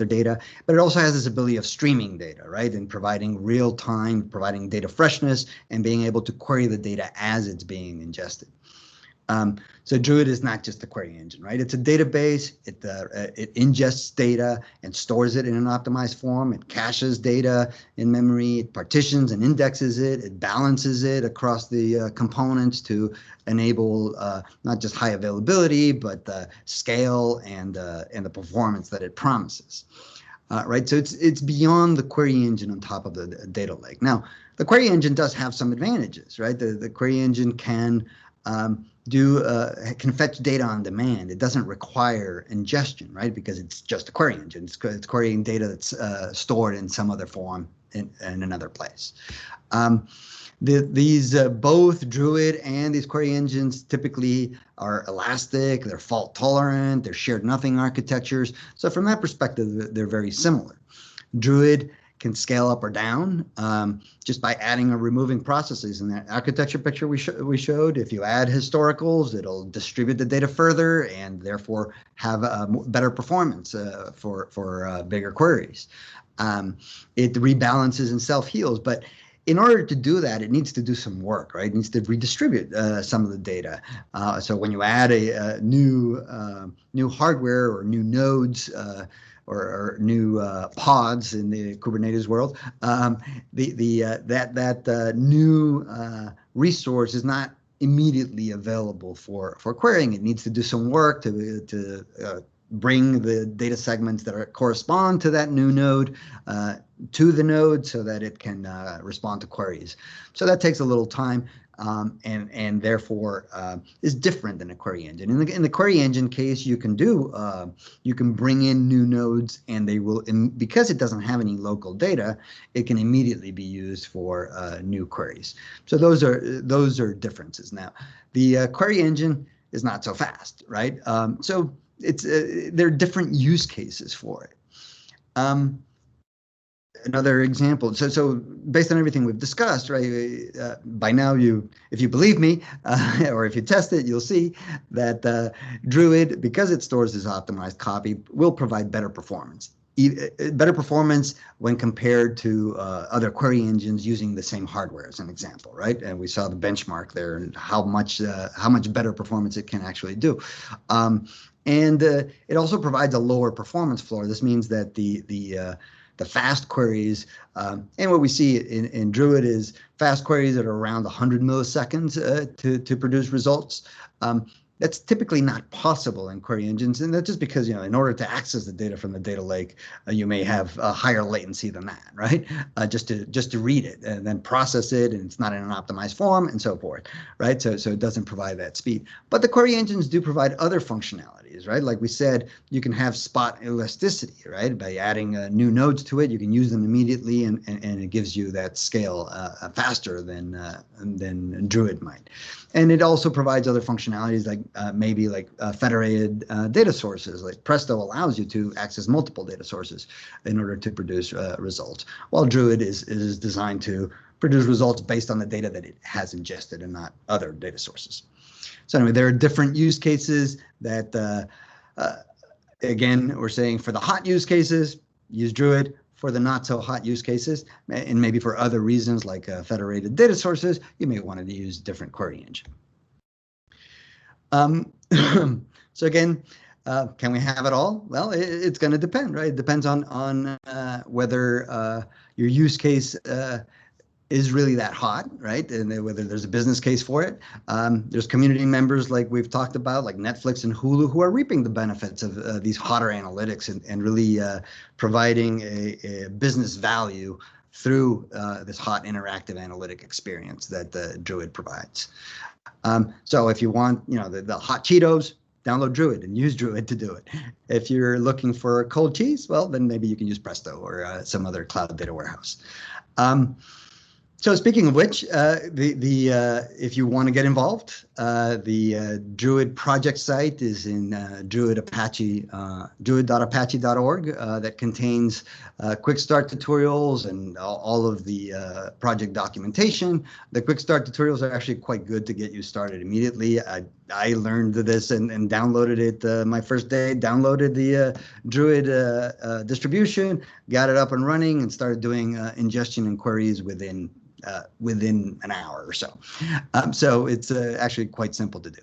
data, but it also has this ability of streaming data, right, and providing real time, providing data freshness, and being able to query the data as it's being ingested. So Druid is not just a query engine, right? It's a database. It ingests data and stores it in an optimized form. It caches data in memory. It partitions and indexes it. It balances it across the components to enable not just high availability, but the scale and the performance that it promises. Right, so it's beyond the query engine on top of the data lake. Now, the query engine does have some advantages, right? The query engine can fetch data on demand. It doesn't require ingestion, right? Because it's just a query engine. It's querying data that's stored in some other form in another place. Both Druid and these query engines typically are elastic, they're fault tolerant, they're shared nothing architectures. So from that perspective, they're very similar. Druid can scale up or down just by adding or removing processes. In that architecture picture we showed, if you add historicals, it'll distribute the data further and therefore have better performance for bigger queries. It rebalances and self-heals, but in order to do that, it needs to do some work, right? It needs to redistribute some of the data. So when you add a new hardware or new nodes, or new pods in the Kubernetes world, that new resource is not immediately available for querying. It needs to do some work to bring the data segments that correspond to that new node to the node so that it can respond to queries. So that takes a little time. And therefore is different than a query engine. In the query engine case, you can bring in new nodes, and they will, because it doesn't have any local data, it can immediately be used for new queries. So those are differences. Now, the query engine is not so fast, right? So there are different use cases for it. Another example. So based on everything we've discussed, right? By now, if you believe me, or if you test it, you'll see that Druid, because it stores this optimized copy, will provide better performance. Better performance when compared to other query engines using the same hardware, as an example, right? And we saw the benchmark there and how much better performance it can actually do. And it also provides a lower performance floor. This means that the fast queries, and what we see in Druid is fast queries that are around 100 milliseconds to produce results. That's typically not possible in query engines, and that's just because, in order to access the data from the data lake, you may have a higher latency than that, right? Just to read it and then process it, and it's not in an optimized form, and so forth, right? So it doesn't provide that speed. But the query engines do provide other functionalities, right? Like we said, you can have spot elasticity, right? By adding new nodes to it, you can use them immediately, and it gives you that scale faster than Druid might. And it also provides other functionalities like maybe federated data sources. Like Presto allows you to access multiple data sources in order to produce results, while Druid is designed to produce results based on the data that it has ingested and not other data sources. So anyway, there are different use cases that, again, we're saying for the hot use cases, use Druid. For the not so hot use cases, and maybe for other reasons like federated data sources, you may want to use different query engine. So again, can we have it all? Well, it's going to depend, right? It depends on whether your use case is really that hot, right? And whether there's a business case for it. There's community members like we've talked about, like Netflix and Hulu, who are reaping the benefits of these hotter analytics and really providing a business value through this hot interactive analytic experience that the Druid provides. So if you want, the hot Cheetos, download Druid and use Druid to do it. If you're looking for cold cheese, well, then maybe you can use Presto or some other cloud data warehouse. So speaking of which, if you want to get involved, the Druid project site is in druid.apache.org that contains quick start tutorials and all of the project documentation. The quick start tutorials are actually quite good to get you started immediately. I learned this and downloaded it my first day, downloaded the Druid distribution, got it up and running, and started doing ingestion and queries within an hour or so. So it's actually quite simple to do.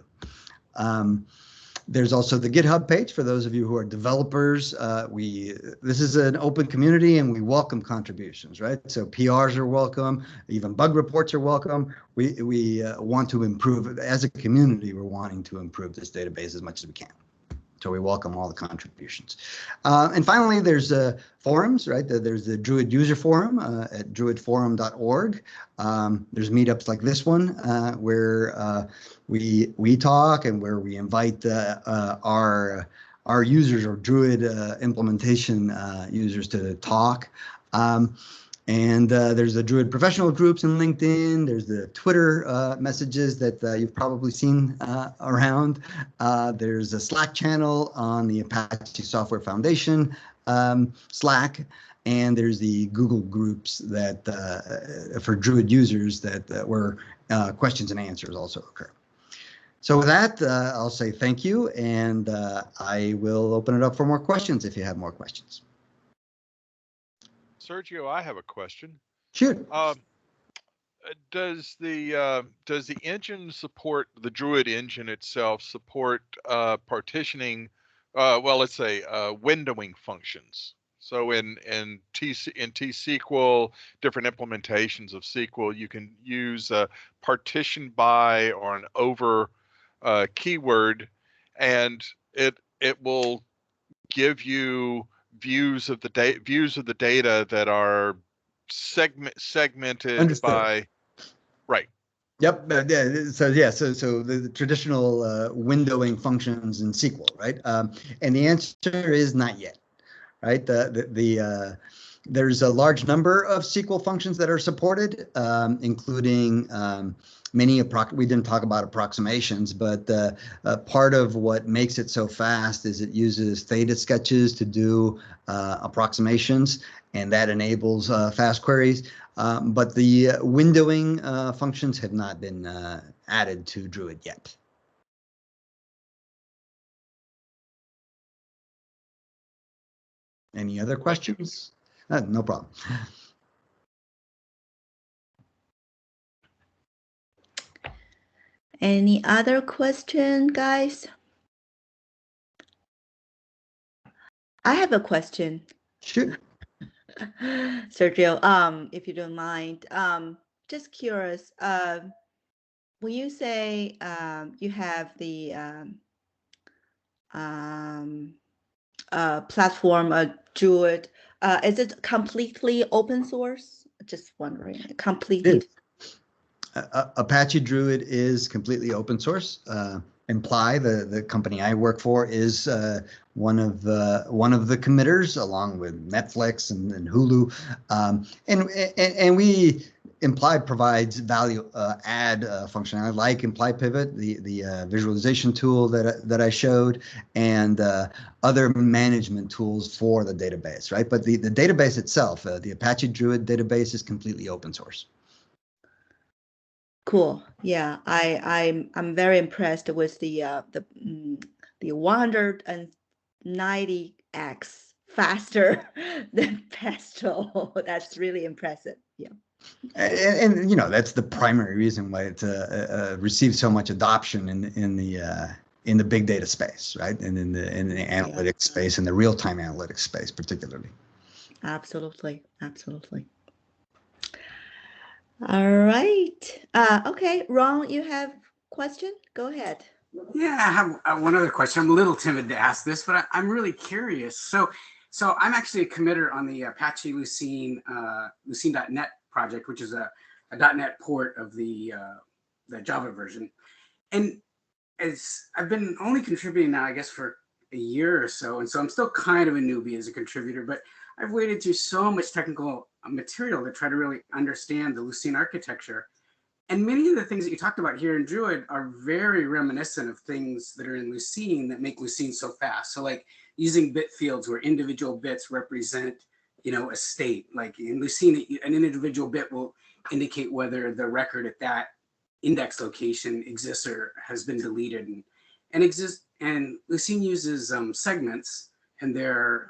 There's also the GitHub page for those of you who are developers. This is an open community and we welcome contributions, right? So PRs are welcome, even bug reports are welcome. We want to improve, as a community, we're wanting to improve this database as much as we can. So we welcome all the contributions. And finally, there's forums, right? There's the Druid user forum at druidforum.org. There's meetups like this one where we talk and where we invite our users or Druid implementation users to talk. And there's the Druid professional groups in LinkedIn. There's the Twitter messages that you've probably seen around. There's a Slack channel on the Apache Software Foundation Slack. And there's the Google groups that for Druid users where questions and answers also occur. So with that, I'll say thank you, and I will open it up for more questions if you have more questions. Sergio, I have a question. Shoot. Does the engine support, the Druid engine itself support partitioning? Well, let's say windowing functions. So in T-SQL, different implementations of SQL, you can use a partition by or an over keyword, and it will give you views of the data that are segmented Understood. by, right. Yep. So the traditional windowing functions in SQL, right? And the answer is not yet, right? There's a large number of SQL functions that are supported, including many we didn't talk about approximations, but part of what makes it so fast is it uses theta sketches to do approximations, and that enables fast queries. But the windowing functions have not been added to Druid yet. Any other questions? No problem. Any other question, guys? I have a question. Sure. Sergio, if you don't mind, just curious, when you say you have the platform, Druid, is it completely open source? Just wondering, completely. Apache Druid is completely open source. Imply, the company I work for, is one of the committers, along with Netflix and Hulu, and we Imply provides value add functionality like Imply Pivot, the visualization tool that I showed, and other management tools for the database, right? But the database itself, the Apache Druid database, is completely open source. Cool. Yeah, I'm very impressed with the 190x faster than Pesto. That's really impressive. Yeah. And you know, that's the primary reason why it received so much adoption in the big data space, right? And in the analytics space, and the real-time analytics space particularly. Absolutely, absolutely. All right. Okay, Ron, you have question? Go ahead. Yeah, I have one other question. I'm a little timid to ask this, but I'm really curious. So I'm actually a committer on the Apache Lucene Lucene.net project, which is a .NET port of the Java version. And as I've been only contributing now, I guess, for a year or so, and so I'm still kind of a newbie as a contributor, but I've waded through so much technical material to try to really understand the Lucene architecture. And many of the things that you talked about here in Druid are very reminiscent of things that are in Lucene that make Lucene so fast. So like using bit fields where individual bits represent, you know, a state. Like in Lucene, an individual bit will indicate whether the record at that index location exists or has been deleted. And Lucene uses segments, and they're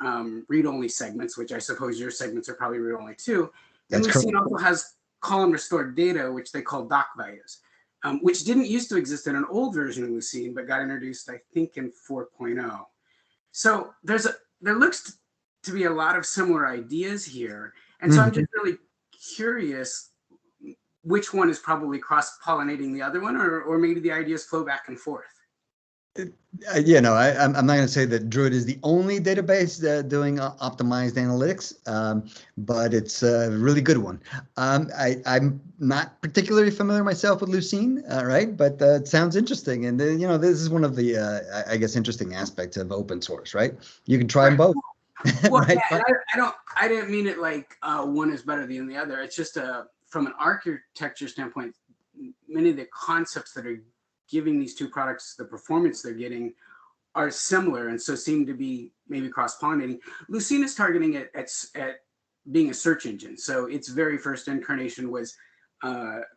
read-only segments, which I suppose your segments are probably read-only too. And That's Lucene correct. also has column restored data, which they call doc values, which didn't used to exist in an old version of Lucene, but got introduced, I think, in 4.0. So there looks to be a lot of similar ideas here. And so I'm just really curious which one is probably cross-pollinating the other one, or maybe the ideas flow back and forth. You know, I'm not going to say that Druid is the only database doing optimized analytics, but it's a really good one. I'm not particularly familiar myself with Lucene, right? But it sounds interesting, and you know, this is one of the I guess interesting aspects of open source, right? You can try them both. Well, right? yeah, and I didn't mean it like one is better than the other. It's just from an architecture standpoint, many of the concepts that are giving these two products the performance they're getting are similar, and so seem to be maybe cross-pollinating. Lucene is targeting it at being a search engine. So its very first incarnation was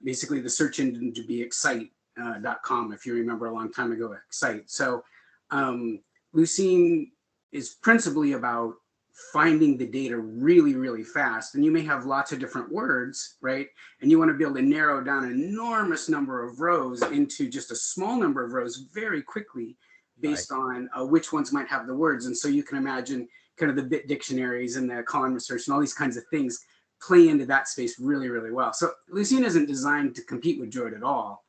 basically the search engine to be excite.com, if you remember a long time ago, Excite. So Lucene is principally about finding the data really, really fast. And you may have lots of different words, right? And you want to be able to narrow down an enormous number of rows into just a small number of rows very quickly based on which ones might have the words. And so you can imagine kind of the bit dictionaries and the column research and all these kinds of things play into that space really, really well. So Lucene isn't designed to compete with Druid at all.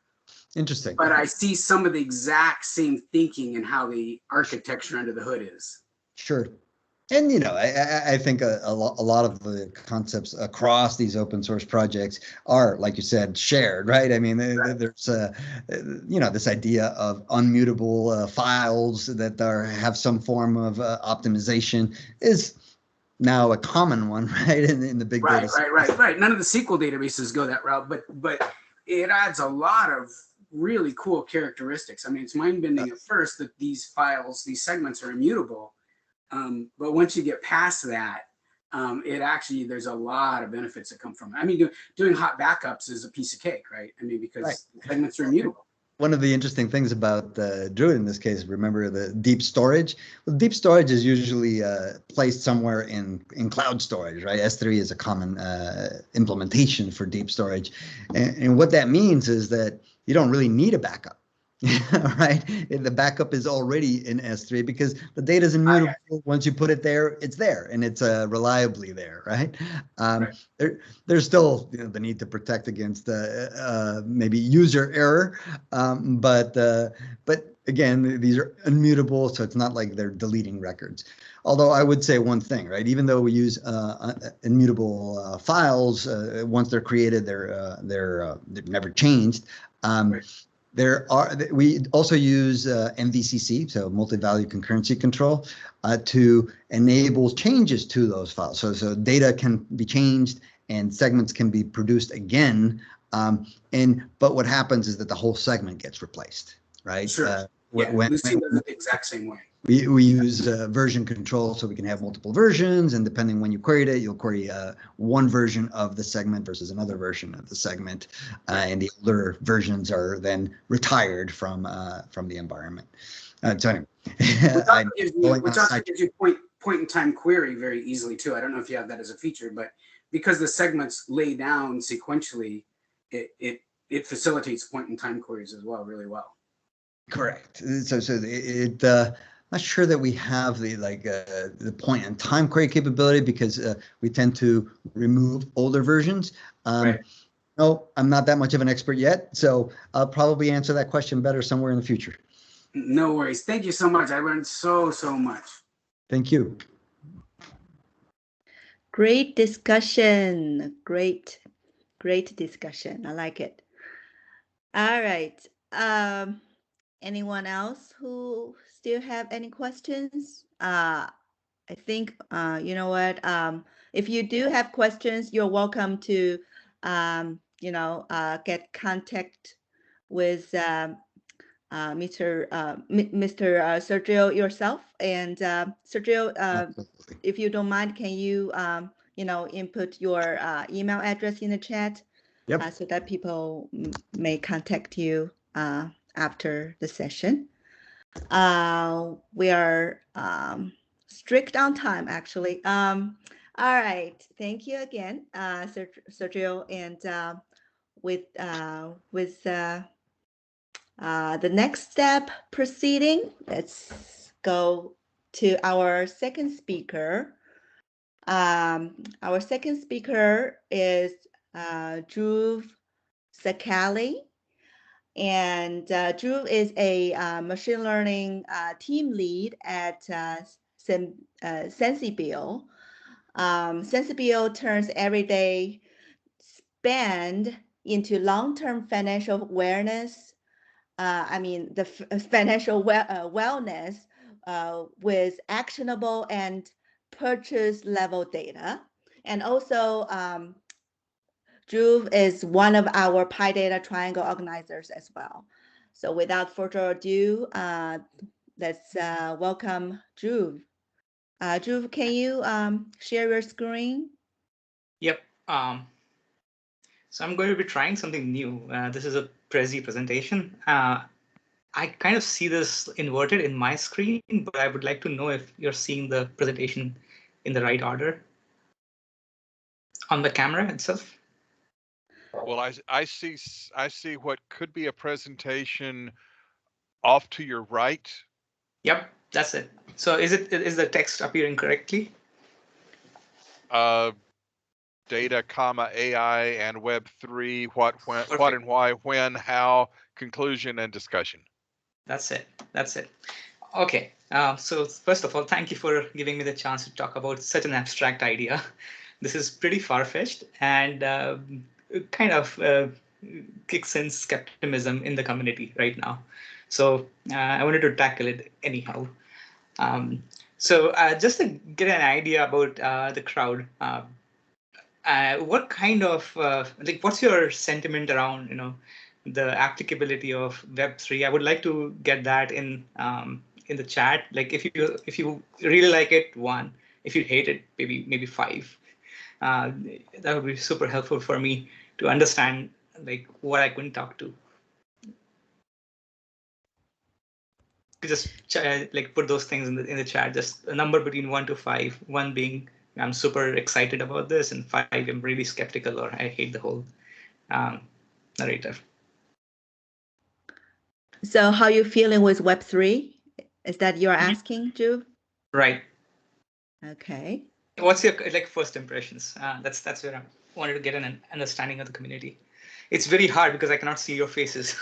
Interesting. But I see some of the exact same thinking in how the architecture under the hood is. Sure. And, you know, I think a lot of the concepts across these open source projects are, like you said, shared, right? I mean, there's, you know, this idea of unmutable files that have some form of optimization is now a common one, right? In the big Right, data. right. None of the SQL databases go that route, but it adds a lot of really cool characteristics. I mean, it's mind-bending at first that these files, these segments are immutable. But once you get past that, it actually, there's a lot of benefits that come from it. I mean, doing hot backups is a piece of cake, right? I mean, because segments are immutable. One of the interesting things about Druid in this case, remember the deep storage? Well, deep storage is usually placed somewhere in cloud storage, right? S3 is a common implementation for deep storage. And what that means is that you don't really need a backup. Right? The backup is already in S3 because the data is immutable. Once you put it there, it's there and it's reliably there, right? There's still the need to protect against maybe user error, but again, these are immutable, so it's not like they're deleting records. Although I would say one thing, right? Even though we use immutable files, once they're created, they're never changed. We also use MVCC, so multi-value concurrency control, to enable changes to those files. So data can be changed and segments can be produced again. But what happens is that the whole segment gets replaced, right? Sure. Lucy does it the exact same way. We use version control so we can have multiple versions, and depending when you queried it, you'll query one version of the segment versus another version of the segment, and the older versions are then retired from the environment. So anyway, which also gives you point in time query very easily too. I don't know if you have that as a feature, but because the segments lay down sequentially, it facilitates point in time queries as well really well. Correct. So not sure that we have the point in time query capability because we tend to remove older versions. No, I'm not that much of an expert yet, so I'll probably answer that question better somewhere in the future. No worries. Thank you so much. I learned so much. Thank you. Great discussion. Great discussion. I like it. All right. Anyone else who still have any questions? I think, you know what, if you do have questions, you're welcome to, get contact with Mr. Sergio yourself. And Sergio, if you don't mind, can you, input your email address in the chat? Yep. So that people may contact you after the session. We are strict on time, actually. All right, thank you again, Sergio. And with the next step proceeding, let's go to our second speaker. Our second speaker is Dhruv Sakali. And Dhruv is a machine learning team lead at Sensibio. Sensibio turns everyday spend into long-term financial awareness. The financial wellness with actionable and purchase level data. And also, Dhruv is one of our PyData triangle organizers as well. So without further ado, let's welcome Dhruv. Dhruv, can you share your screen? Yep. So I'm going to be trying something new. This is a Prezi presentation. I kind of see this inverted in my screen, but I would like to know if you're seeing the presentation in the right order on the camera itself. Well, I see what could be a presentation off to your right. Yep, that's it. So is the text appearing correctly? Data, AI, and Web3. What, when, what, and why, when, how, conclusion, and discussion. That's it. Okay. So first of all, thank you for giving me the chance to talk about such an abstract idea. This is pretty far-fetched and kind of kicks in skepticism in the community right now. So I wanted to tackle it anyhow. So just to get an idea about the crowd, what kind of like what's your sentiment around the applicability of Web3? I would like to get that in the chat. Like if you really like it, 1. If you hate it, maybe 5. That would be super helpful for me to understand like what I couldn't talk to. Just like put those things in the chat. Just a number between 1 to 5. 1 being I'm super excited about this, and 5 I'm really skeptical or I hate the whole narrative. So how are you feeling with Web3? Is that you're asking, Drew? Right. Okay. What's your like first impressions? That's where I wanted to get an understanding of the community. It's very hard because I cannot see your faces.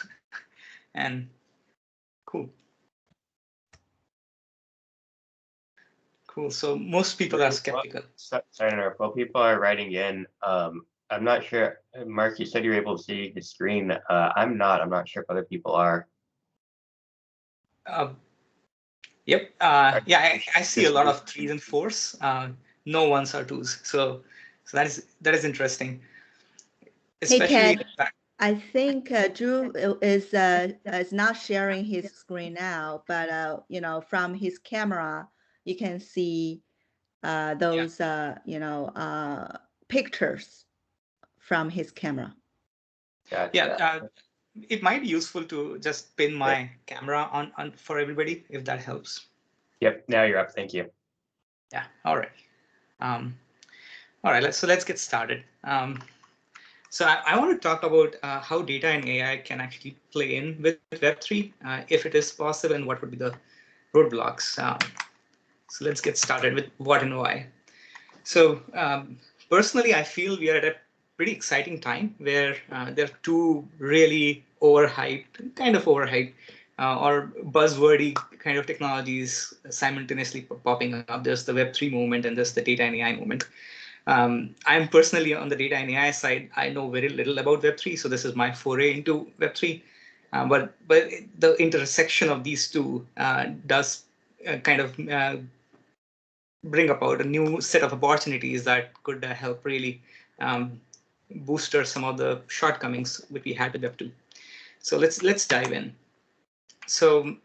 And cool. Cool. So most people are skeptical. Sorry to interrupt. While people are writing in, I'm not sure. Mark, you said you were able to see the screen. I'm not. I'm not sure if other people are. Yep. Yeah, I see a lot of 3s and 4s. No 1s or 2s. So that is interesting. Especially. Hey, Ted, I think Drew is not sharing his screen now, but from his camera you can see those pictures from his camera. Gotcha. Yeah, it might be useful to just pin my camera on for everybody if that helps. Yep. Now you're up. Thank you. Yeah. All right. All right. Let's get started. So I want to talk about how data and AI can actually play in with Web3, if it is possible, and what would be the roadblocks. So let's get started with what and why. So personally, I feel we are at a pretty exciting time where there are 2 really kind of overhyped, or buzzwordy kind of technologies simultaneously popping up. There's the Web3 movement and there's the data and AI movement. I'm personally on the data and AI side. I know very little about Web3, so this is my foray into Web3. But the intersection of these 2 does kind of bring about a new set of opportunities that could help really booster some of the shortcomings which we had with Web2. So let's dive in. So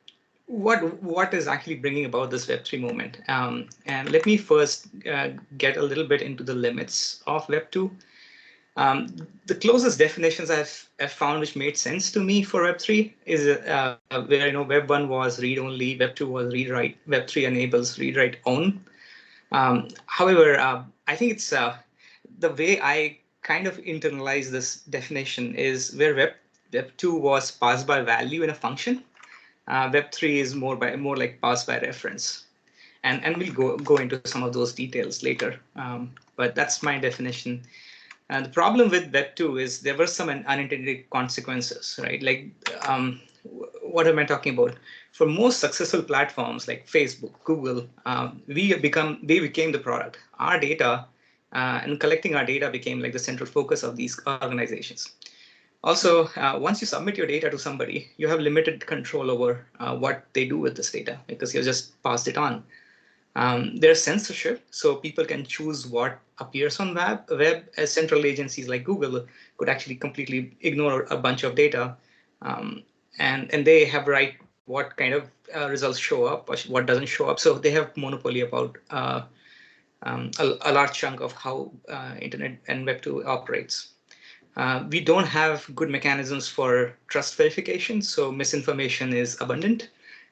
what is actually bringing about this Web3 movement? And let me first get a little bit into the limits of Web2. The closest definitions I've found which made sense to me for Web3 is where Web 1 was read only, Web 2 was read write, Web 3 enables read write own. However, I think it's the way I kind of internalize this definition is where Web 2 was passed by value in a function. Web 3 is more like passed by reference, and we'll go into some of those details later. But that's my definition. And the problem with Web 2 is there were some unintended consequences, right? Like, what am I talking about? For most successful platforms like Facebook, Google, they became the product. Our data and collecting our data became like the central focus of these organizations. Also, once you submit your data to somebody, you have limited control over what they do with this data because you just passed it on. There's censorship, so people can choose what appears on web as central agencies like Google could actually completely ignore a bunch of data, and they have right what kind of results show up or what doesn't show up. So they have monopoly about a large chunk of how internet and Web 2 operates. We don't have good mechanisms for trust verification, so misinformation is abundant,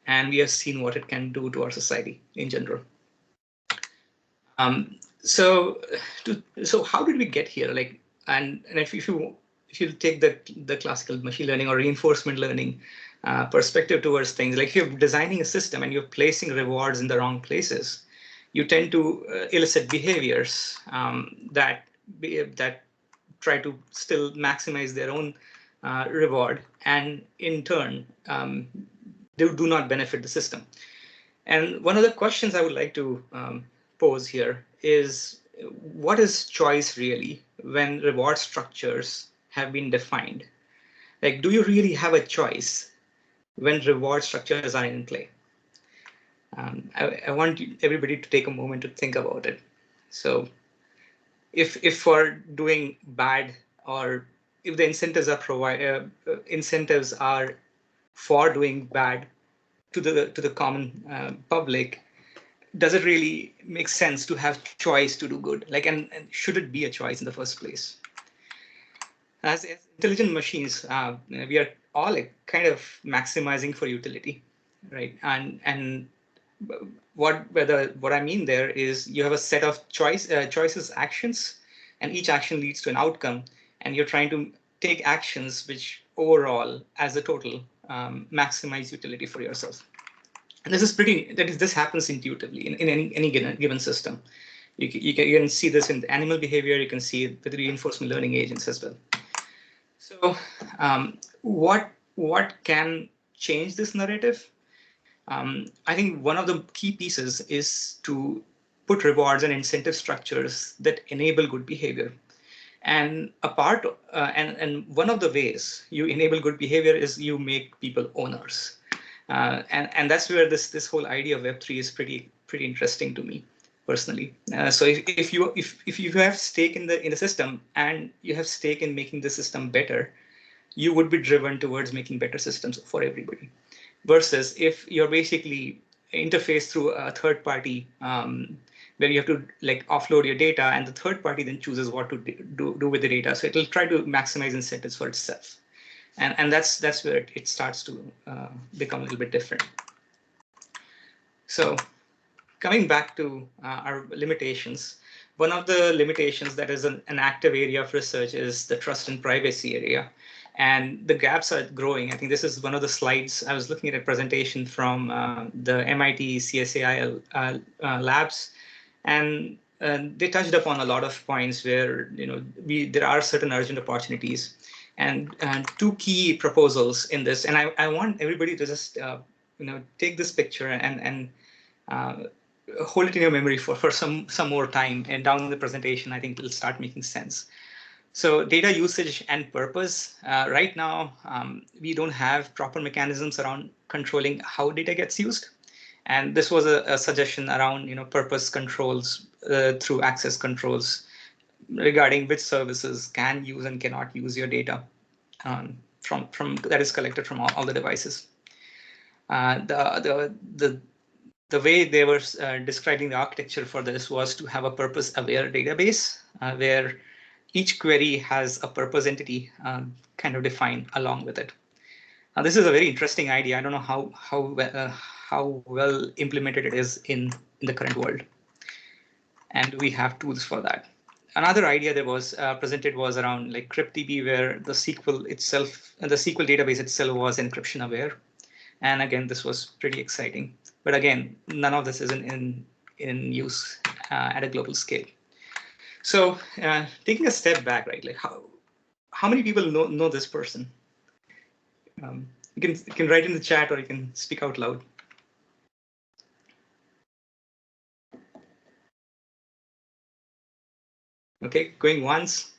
and we have seen what it can do to our society in general. So how did we get here? Like, and if you take the classical machine learning or reinforcement learning perspective towards things, like if you're designing a system and you're placing rewards in the wrong places, you tend to elicit behaviors that try to still maximize their own reward, and in turn, they do not benefit the system. And one of the questions I would like to pose here is, what is choice really when reward structures have been defined? Like, do you really have a choice when reward structures are in play? I want everybody to take a moment to think about it. So if for doing bad, or if the incentives are incentives are for doing bad to the common public, does it really make sense to have choice to do good? Like, and should it be a choice in the first place? As intelligent machines, we are all like kind of maximizing for utility, right? And what I mean there is you have a set of choices, actions, and each action leads to an outcome, and you're trying to take actions which overall, as a total, maximize utility for yourself. And this happens intuitively in any given system. You can see this in animal behavior. You can see it with reinforcement learning agents as well. So what can change this narrative? I think one of the key pieces is to put rewards and incentive structures that enable good behavior. And and one of the ways you enable good behavior is you make people owners. And that's where this whole idea of Web3 is pretty interesting to me personally. So if you have stake in the system and you have stake in making the system better, you would be driven towards making better systems for everybody. Versus if you're basically interface through a third party where you have to like offload your data, and the third party then chooses what to do with the data. So it'll try to maximize incentives for itself. And that's where it starts to become a little bit different. So coming back to our limitations, one of the limitations that is an active area of research is the trust and privacy area. And the gaps are growing. I think this is one of the slides. I was looking at a presentation from the MIT CSAI labs, and they touched upon a lot of points where there are certain urgent opportunities. And two key proposals in this, and I want everybody to just take this picture and hold it in your memory for some more time, and down the presentation, I think it'll start making sense. So data usage and purpose. Right now, we don't have proper mechanisms around controlling how data gets used. And this was a suggestion around purpose controls through access controls regarding which services can use and cannot use your data from that is collected from all the devices. The way they were describing the architecture for this was to have a purpose-aware database where each query has a purpose entity kind of defined along with it. Now, this is a very interesting idea. I don't know how well implemented it is in the current world, and we have tools for that. Another idea that was presented was around like cryptDB, where the SQL itself, the SQL database itself was encryption aware. And again, this was pretty exciting. But again, none of this is in use at a global scale. So taking a step back, right? Like how many people know this person? You can write in the chat, or you can speak out loud. Okay, going once,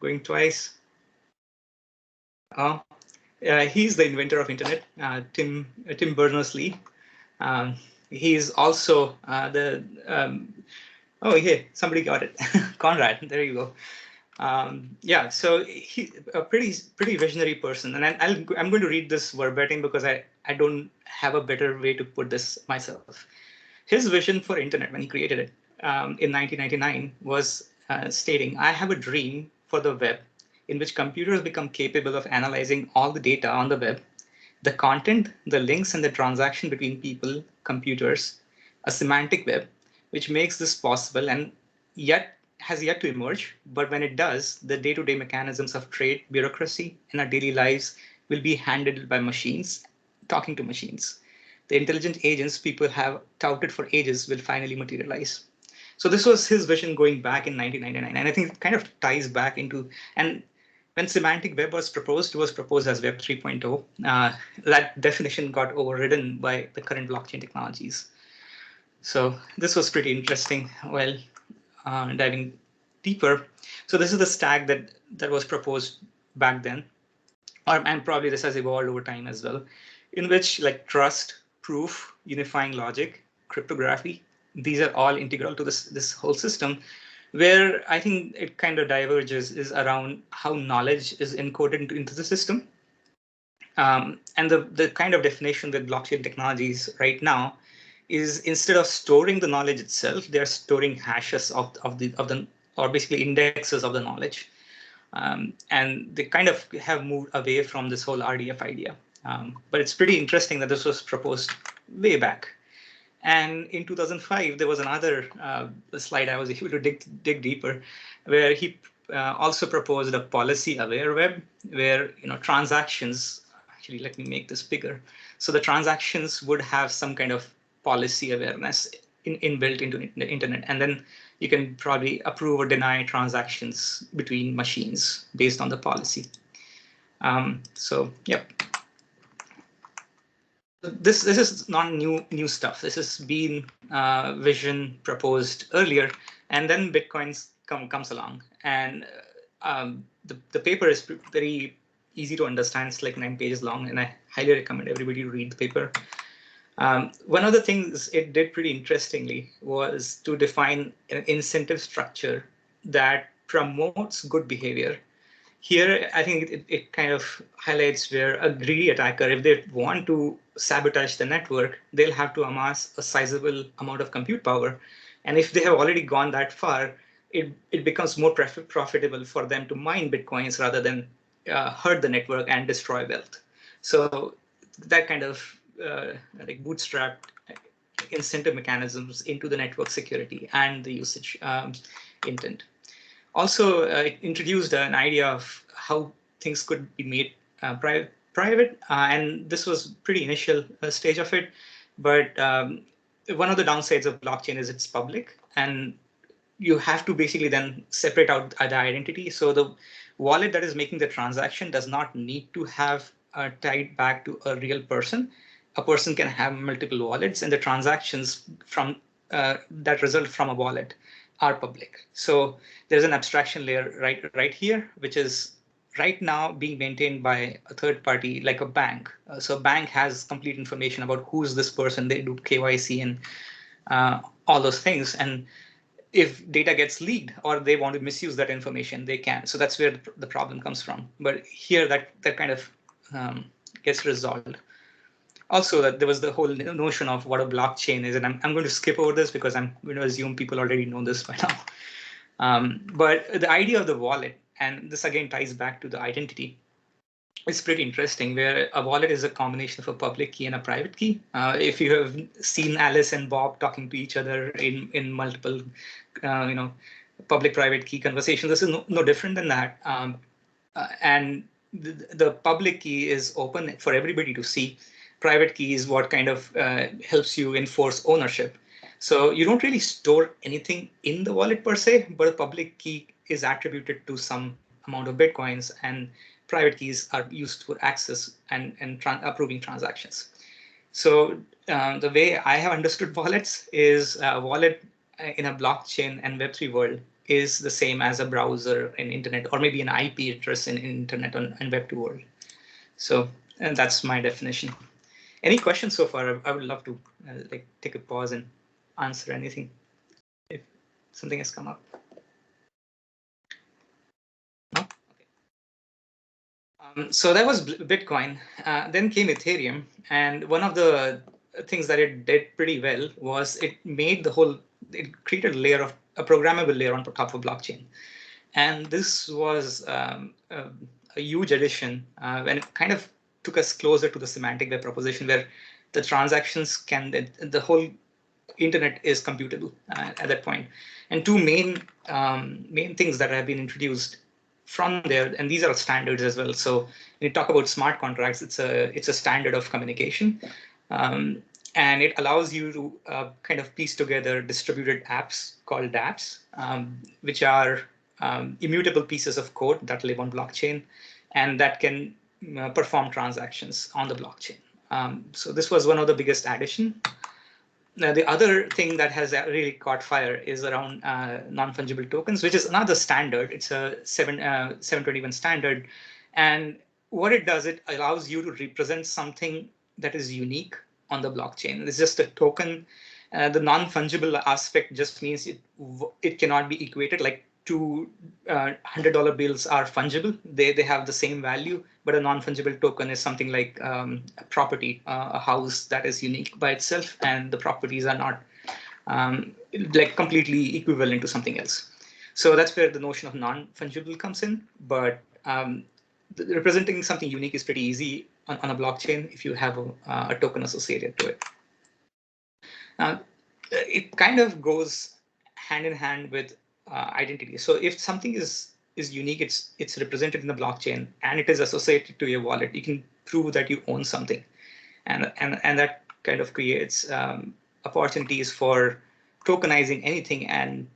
going twice. He's the inventor of internet, Tim Berners-Lee. He's also the oh, hey, somebody got it. Conrad, there you go. Yeah, so he's a pretty visionary person, and I'm going to read this verbatim because I don't have a better way to put this myself. His vision for internet when he created it in 1999 was stating, "I have a dream for the web in which computers become capable of analyzing all the data on the web, the content, the links, and the transaction between people, computers, a semantic web, which makes this possible and has yet to emerge. But when it does, the day-to-day mechanisms of trade, bureaucracy, and our daily lives will be handled by machines, talking to machines. The intelligent agents people have touted for ages will finally materialize." So this was his vision going back in 1999. And I think it kind of ties back into, and when semantic web was proposed, it was proposed as Web 3.0. That definition got overridden by the current blockchain technologies. So this was pretty interesting. Well, diving deeper. So this is the stack that was proposed back then, and probably this has evolved over time as well, in which like trust, proof, unifying logic, cryptography. These are all integral to this whole system. Where I think it kind of diverges is around how knowledge is encoded into the system. And the kind of definition with blockchain technologies right now is, instead of storing the knowledge itself, they're storing hashes of the or basically indexes of the knowledge. And they kind of have moved away from this whole RDF idea. But it's pretty interesting that this was proposed way back. And in 2005, there was another slide I was able to dig deeper, where he also proposed a policy-aware web, where transactions. Actually, let me make this bigger. So the transactions would have some kind of policy awareness inbuilt into the internet, and then you can probably approve or deny transactions between machines based on the policy. So, yep. This is not new stuff. This has been vision proposed earlier, and then Bitcoins comes along, and the paper is very easy to understand. It's like 9 pages long, and I highly recommend everybody to read the paper. One of the things it did pretty interestingly was to define an incentive structure that promotes good behavior. Here, I think it kind of highlights where a greedy attacker, if they want to sabotage the network, they'll have to amass a sizable amount of compute power. And if they have already gone that far, it becomes more profitable for them to mine Bitcoins rather than hurt the network and destroy wealth. So that kind of like bootstrapped incentive mechanisms into the network security and the usage intent. Also, it introduced an idea of how things could be made private, and this was pretty initial stage of it. But one of the downsides of blockchain is it's public, and you have to basically then separate out the identity. So the wallet that is making the transaction does not need to have tied back to a real person. A person can have multiple wallets, and the transactions from that result from a wallet are public. So there's an abstraction layer right here, which is right now being maintained by a third party, like a bank. So a bank has complete information about who's this person. They do KYC and all those things. And if data gets leaked or they want to misuse that information, they can. So that's where the problem comes from. But here that kind of gets resolved. Also, that there was the whole notion of what a blockchain is, and I'm going to skip over this because I'm going to assume people already know this by now. But the idea of the wallet, and this again ties back to the identity, is pretty interesting, where a wallet is a combination of a public key and a private key. If you have seen Alice and Bob talking to each other in multiple, public-private key conversations, this is no different than that. And the public key is open for everybody to see. Private key is what kind of helps you enforce ownership. So you don't really store anything in the wallet per se, but a public key is attributed to some amount of Bitcoins, and private keys are used for access and approving transactions. So the way I have understood wallets is a wallet in a blockchain and Web3 world is the same as a browser in internet, or maybe an IP address in internet and Web2 world. So, and that's my definition. Any questions so far? I would love to take a pause and answer anything if something has come up. No? Okay. So that was Bitcoin. Then came Ethereum, and one of the things that it did pretty well was it created a programmable layer on top of blockchain. And this was a huge addition when it kind of took us closer to the semantic web proposition, where the transactions the whole internet is computable at that point. And two main things that have been introduced from there, and these are standards as well. So when you talk about smart contracts, it's a standard of communication, and it allows you to kind of piece together distributed apps called dApps, which are immutable pieces of code that live on blockchain and that can perform transactions on the blockchain. So this was one of the biggest additions. Now, the other thing that has really caught fire is around non-fungible tokens, which is another standard. It's a 721 standard. And what it does, it allows you to represent something that is unique on the blockchain. It's just a token The non-fungible aspect just means it cannot be equated. Like two $100 bills are fungible. They have the same value, but a non-fungible token is something like a property, a house that is unique by itself, and the properties are not like completely equivalent to something else. So that's where the notion of non-fungible comes in. But representing something unique is pretty easy on a blockchain if you have a token associated to it. It kind of goes hand in hand with identity. So if something is unique, it's represented in the blockchain and it is associated to your wallet, you can prove that you own something, and that kind of creates opportunities for tokenizing anything and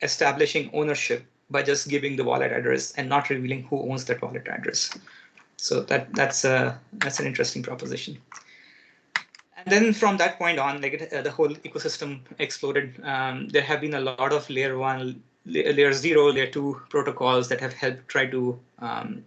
establishing ownership by just giving the wallet address and not revealing who owns that wallet address. So that's an interesting proposition. And then from that point on, like the whole ecosystem exploded. There have been a lot of layer 1, layer 0, layer 2 protocols that have helped try to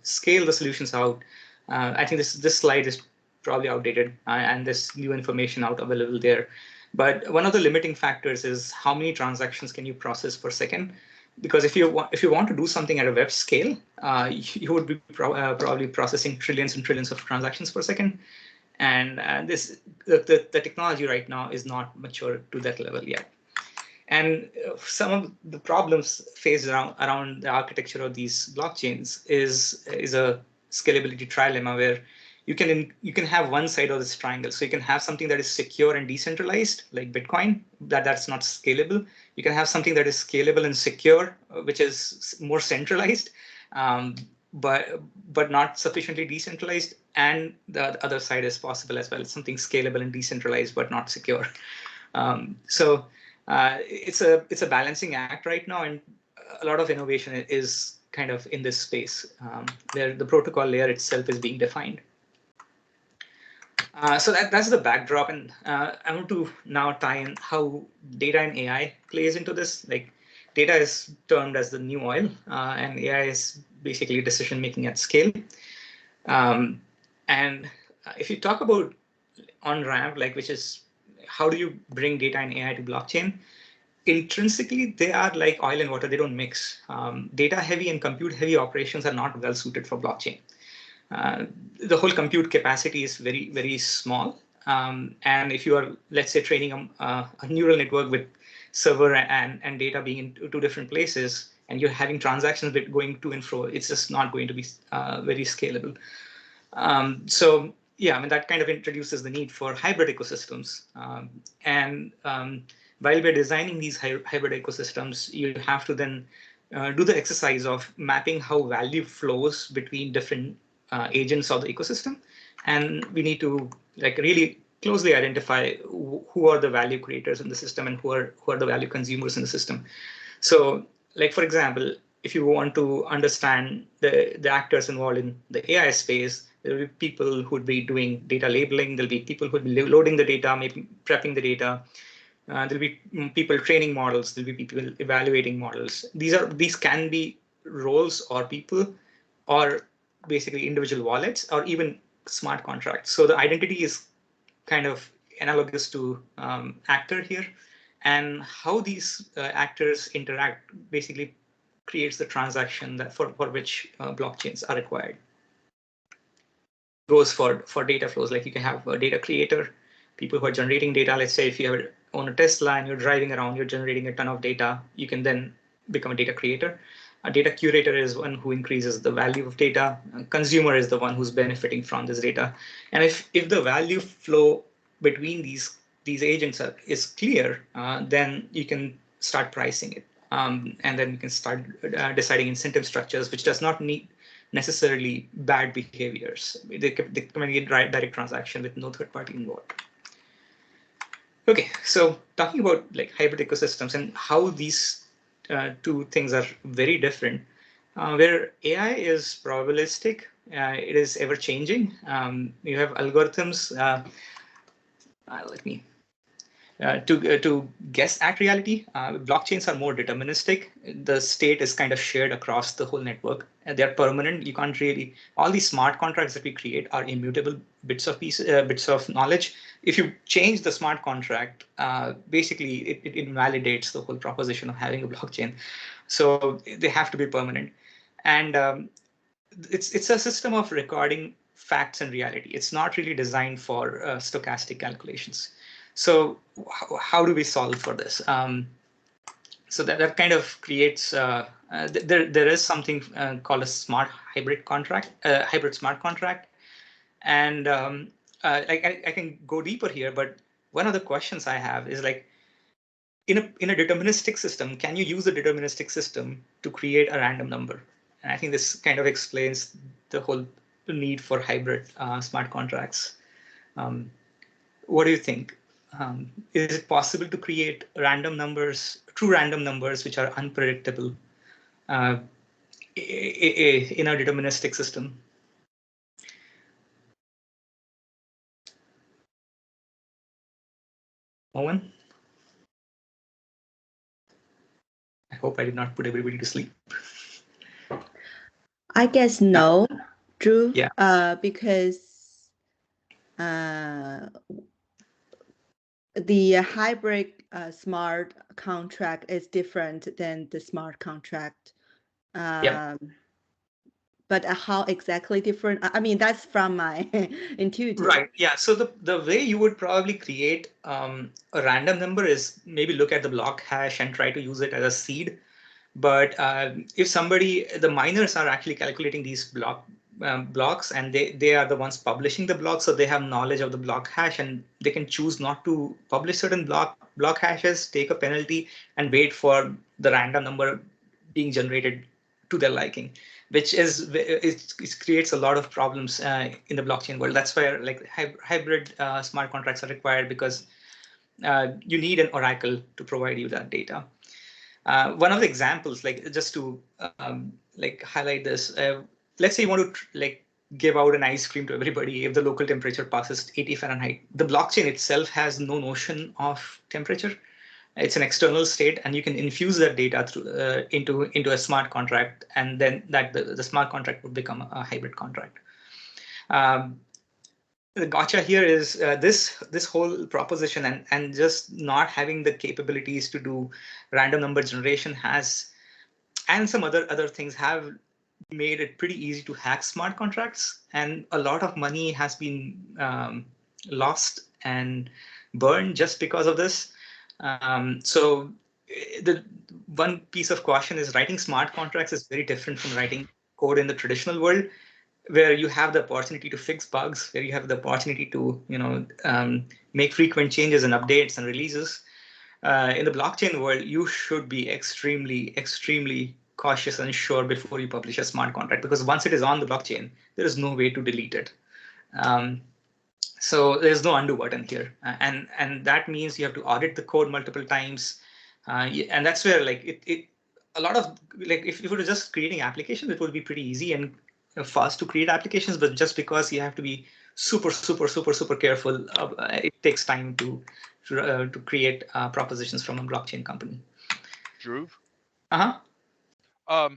scale the solutions out. I think this slide is probably outdated, and there's new information out available there. But one of the limiting factors is how many transactions can you process per second? Because if you want to do something at a web scale, you would be probably processing trillions and trillions of transactions per second. And the technology right now is not mature to that level yet. And some of the problems faced around the architecture of these blockchains is a scalability trilemma, where you can have one side of this triangle. So you can have something that is secure and decentralized, like Bitcoin, that's not scalable. You can have something that is scalable and secure, which is more centralized, but not sufficiently decentralized. And the other side is possible as well. It's something scalable and decentralized, but not secure. So it's a balancing act right now, and a lot of innovation is kind of in this space, where the protocol layer itself is being defined. So that's the backdrop, and I want to now tie in how data and AI plays into this. Like, data is termed as the new oil, and AI is basically decision making at scale. And if you talk about on-ramp, like, which is how do you bring data and AI to blockchain? Intrinsically, they are like oil and water. They don't mix. Data heavy and compute heavy operations are not well suited for blockchain. The whole compute capacity is very, very small. And if you are, let's say, training a neural network with server and data being in two different places, and you're having transactions going to and fro, it's just not going to be very scalable. So yeah, I mean, that kind of introduces the need for hybrid ecosystems. While we're designing these hybrid ecosystems, you have to then do the exercise of mapping how value flows between different agents of the ecosystem. And we need to like really closely identify who are the value creators in the system and who are the value consumers in the system. So, like, for example, if you want to understand the actors involved in the AI space, there will be people who would be doing data labeling. There'll be people who would be loading the data, maybe prepping the data. There'll be people training models. There'll be people evaluating models. These can be roles or people, or basically individual wallets, or even smart contracts. So the identity is kind of analogous to actor here, and how these actors interact basically creates the transaction that for which blockchains are required. Goes for data flows, like you can have a data creator, people who are generating data. Let's say if you own a Tesla and you're driving around, you're generating a ton of data, you can then become a data creator. A data curator is one who increases the value of data. A consumer is the one who's benefiting from this data. And if the value flow between these agents is clear, then you can start pricing it. And then you can start deciding incentive structures, which does not need necessarily bad behaviors. They can get direct transaction with no third party involved. Okay, so talking about like hybrid ecosystems and how these two things are very different. Where AI is probabilistic, it is ever changing. You have algorithms. Let me to guess at reality. Blockchains are more deterministic. The state is kind of shared across the whole network, they're permanent. You can't really, all these smart contracts that we create are immutable bits of knowledge. If you change the smart contract, basically it invalidates the whole proposition of having a blockchain. So they have to be permanent. And it's a system of recording facts and reality. It's not really designed for stochastic calculations. So how do we solve for this? So that kind of creates, there is something called a smart hybrid contract, hybrid smart contract. And I can go deeper here, but one of the questions I have is like, in a deterministic system, can you use a deterministic system to create a random number? And I think this kind of explains the whole need for hybrid smart contracts. What do you think? Is it possible to create random numbers, true random numbers, which are unpredictable in a deterministic system? Owen? I hope I did not put everybody to sleep. I guess no, Drew. Yeah. Because the hybrid smart contract is different than the smart contract. Yeah. But how exactly different? I mean, that's from my intuitive. Right. Yeah. So the way you would probably create a random number is maybe look at the block hash and try to use it as a seed. But if the miners are actually calculating these blocks, and they are the ones publishing the block, so they have knowledge of the block hash, and they can choose not to publish certain block hashes, take a penalty, and wait for the random number being generated to their liking, which it creates a lot of problems in the blockchain world. That's where like hybrid smart contracts are required, because you need an oracle to provide you that data. One of the examples, like just to like highlight this, let's say you want to like give out an ice cream to everybody if the local temperature passes 80 Fahrenheit. The blockchain itself has no notion of temperature. It's an external state, and you can infuse that data through into a smart contract, and then the smart contract would become a hybrid contract. The gotcha here is this whole proposition and just not having the capabilities to do random number generation and some other things have made it pretty easy to hack smart contracts, and a lot of money has been lost and burned just because of this. So the one piece of caution is writing smart contracts is very different from writing code in the traditional world, where you have the opportunity to fix bugs, where you have the opportunity to make frequent changes and updates and releases. In the blockchain world, you should be extremely cautious and sure before you publish a smart contract, because once it is on the blockchain, there is no way to delete it. So there's no undo button here, and that means you have to audit the code multiple times, and that's where like a lot of like if you were just creating applications, it would be pretty easy and fast to create applications, but just because you have to be super careful, it takes time to create propositions from a blockchain company. Dhruv? Uh-huh.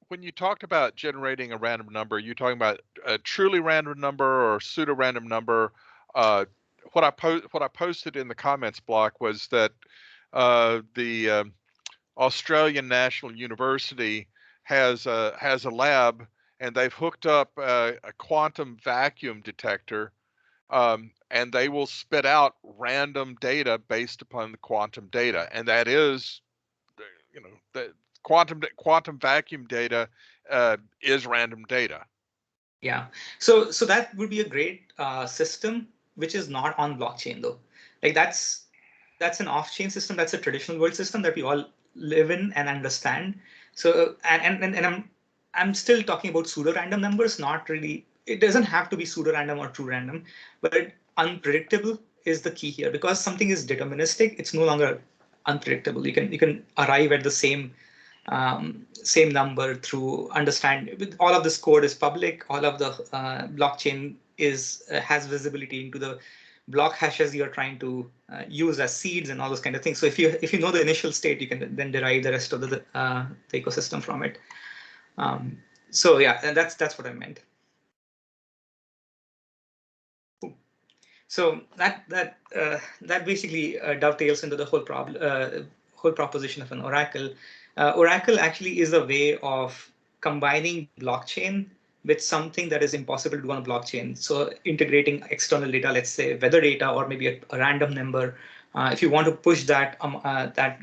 When you talked about generating a random number, you talking about a truly random number or pseudo random number. What I posted in the comments block was that the Australian National University has a lab, and they've hooked up a quantum vacuum detector, and they will spit out random data based upon the quantum data, and that is, the quantum vacuum data is random data. Yeah, so that would be a great system, which is not on blockchain though. Like that's an off-chain system. That's a traditional world system that we all live in and understand. So and I'm still talking about pseudo random numbers, not really. It doesn't have to be pseudo random or true random, but unpredictable is the key here, because something is deterministic. It's no longer unpredictable. You can arrive at the same number through understand. All of this code is public. All of the blockchain has visibility into the block hashes you're trying to use as seeds and all those kind of things. So if you know the initial state, you can then derive the rest of the ecosystem from it. So yeah, and that's what I meant. So that basically dovetails into the whole proposition of an oracle. Oracle actually is a way of combining blockchain with something that is impossible to do on a blockchain. So integrating external data, let's say weather data or maybe a random number. If you want to push that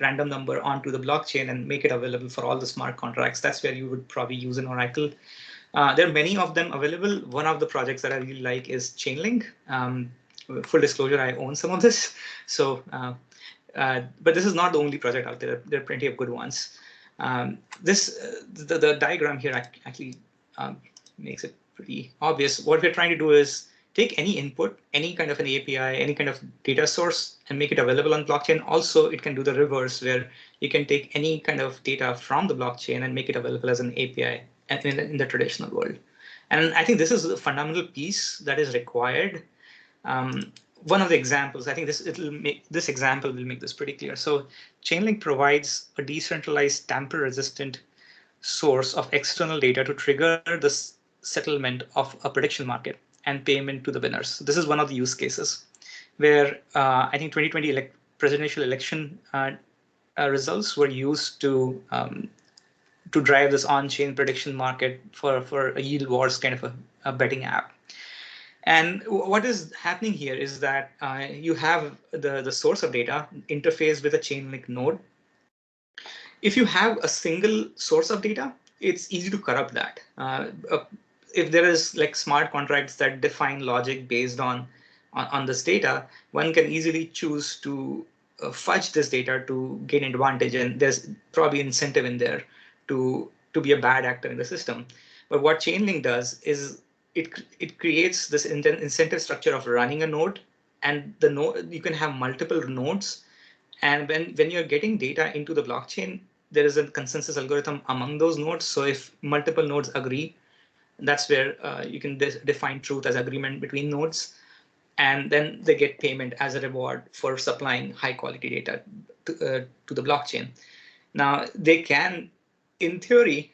random number onto the blockchain and make it available for all the smart contracts, that's where you would probably use an oracle. There are many of them available. One of the projects that I really like is Chainlink. Full disclosure, I own some of this. So, but this is not the only project out there. There are plenty of good ones. The diagram here actually makes it pretty obvious. What we're trying to do is take any input, any kind of an API, any kind of data source, and make it available on blockchain. Also, it can do the reverse, where you can take any kind of data from the blockchain and make it available as an API in the traditional world. And I think this is a fundamental piece that is required. One of the examples, I think this example will make this pretty clear. So Chainlink provides a decentralized tamper-resistant source of external data to trigger the settlement of a prediction market and payment to the winners. So this is one of the use cases where I think 2020 presidential election results were used to drive this on-chain prediction market for a yield wars kind of a betting app. And what is happening here is that you have the source of data interface with a Chainlink node. If you have a single source of data, it's easy to corrupt that. If there is like smart contracts that define logic based on this data, one can easily choose to fudge this data to gain advantage, and there's probably incentive in there to be a bad actor in the system. But what Chainlink does is it creates this incentive structure of running a node, and the node, you can have multiple nodes, and when you're getting data into the blockchain, there is a consensus algorithm among those nodes. So if multiple nodes agree, that's where you can define truth as agreement between nodes. And then they get payment as a reward for supplying high quality data to the blockchain. Now, they can, in theory,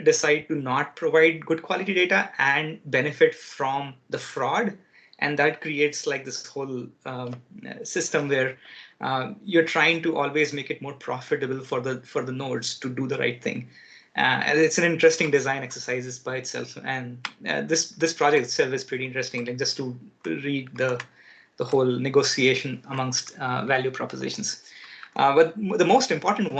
decide to not provide good quality data and benefit from the fraud. And that creates like this whole system where you're trying to always make it more profitable for the nodes to do the right thing. And it's an interesting design exercise by itself. And this project itself is pretty interesting, like just to read the whole negotiation amongst value propositions. But the most important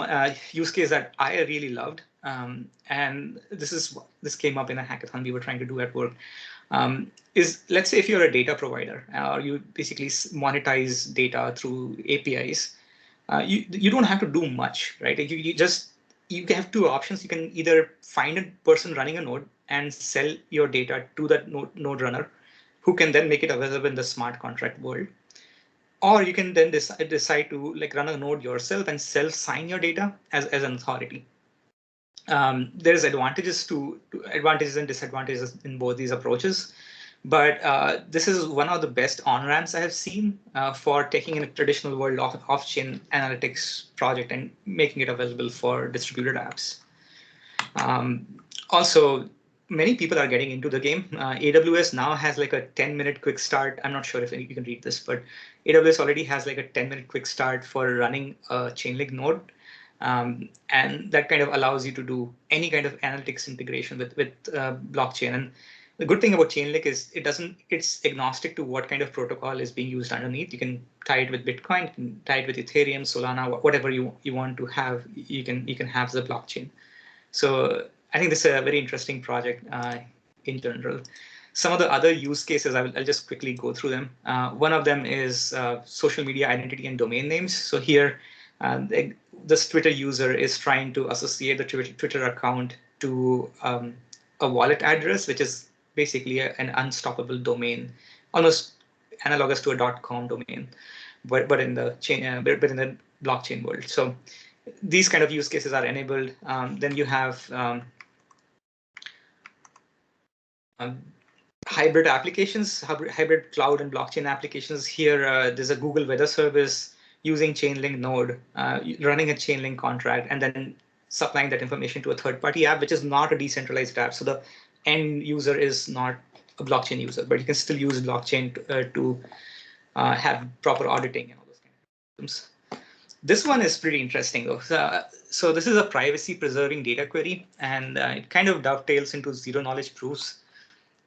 use case that I really loved, and this came up in a hackathon we were trying to do at work, is, let's say if you're a data provider or you basically monetize data through APIs, you don't have to do much, right? You have two options. You can either find a person running a node and sell your data to that node runner, who can then make it available in the smart contract world. Or you can then decide to like run a node yourself and self-sign your data as an authority. There's advantages and disadvantages in both these approaches. But this is one of the best on-ramps I have seen for taking a traditional world off-chain analytics project and making it available for distributed apps. Also, many people are getting into the game. AWS now has like a 10-minute quick start. I'm not sure if you can read this, but AWS already has like a 10-minute quick start for running a Chainlink node. And that kind of allows you to do any kind of analytics integration with blockchain. And the good thing about Chainlink is it's agnostic to what kind of protocol is being used underneath. You can tie it with Bitcoin, you can tie it with Ethereum, Solana, whatever you want to have, you can have the blockchain. So I think this is a very interesting project in general. Some of the other use cases, I'll just quickly go through them. One of them is social media identity and domain names. So here, this Twitter user is trying to associate the Twitter account to a wallet address, which is basically an unstoppable domain, almost analogous to a .com domain, but in the chain, but in the blockchain world. So these kind of use cases are enabled. Then you have hybrid applications, hybrid cloud and blockchain applications. Here, there's a Google weather service using Chainlink node, running a Chainlink contract, and then supplying that information to a third-party app, which is not a decentralized app. So the end user is not a blockchain user, but you can still use blockchain to have proper auditing and all those kind of things. This one is pretty interesting though. So this is a privacy preserving data query, and it kind of dovetails into zero knowledge proofs.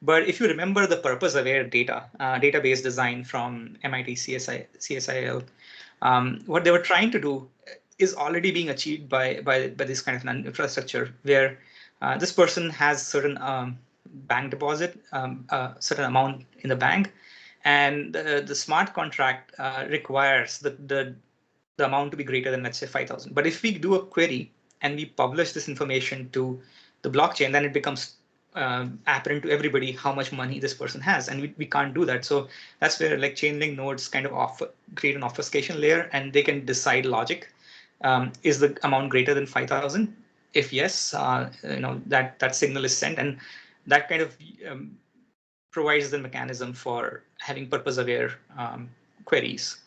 But if you remember the purpose aware data database design from MIT CSIL, what they were trying to do is already being achieved by this kind of infrastructure, where this person has certain bank deposit, certain amount in the bank, and the smart contract requires the amount to be greater than, let's say, 5,000. But if we do a query and we publish this information to the blockchain, then it becomes apparent to everybody how much money this person has, and we can't do that. So that's where like Chainlink nodes kind of create an obfuscation layer, and they can decide logic. Is the amount greater than 5,000? If yes, that signal is sent, and that kind of provides the mechanism for having purpose-aware queries,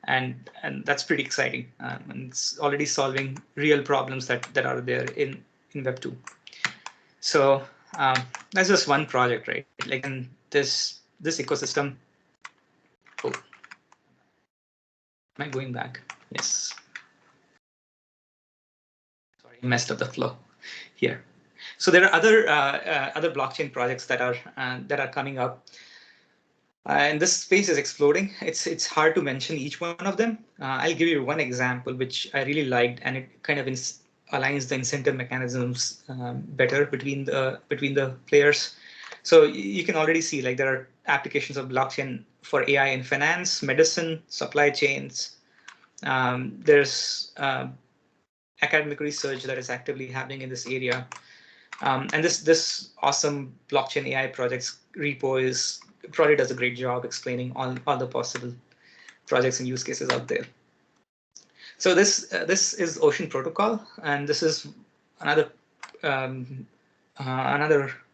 and that's pretty exciting. And it's already solving real problems that are there in Web 2. So that's just one project, right? Like in this ecosystem. Oh, am I going back? Yes. Sorry, I messed up the flow here. So there are other blockchain projects that are coming up, and this space is exploding. It's hard to mention each one of them. I'll give you one example which I really liked, and it kind of aligns the incentive mechanisms better between the players. So you can already see like there are applications of blockchain for AI in finance, medicine, supply chains. There's academic research that is actively happening in this area. And this awesome blockchain AI projects repo probably does a great job explaining all the possible projects and use cases out there. So this is Ocean Protocol, and this is another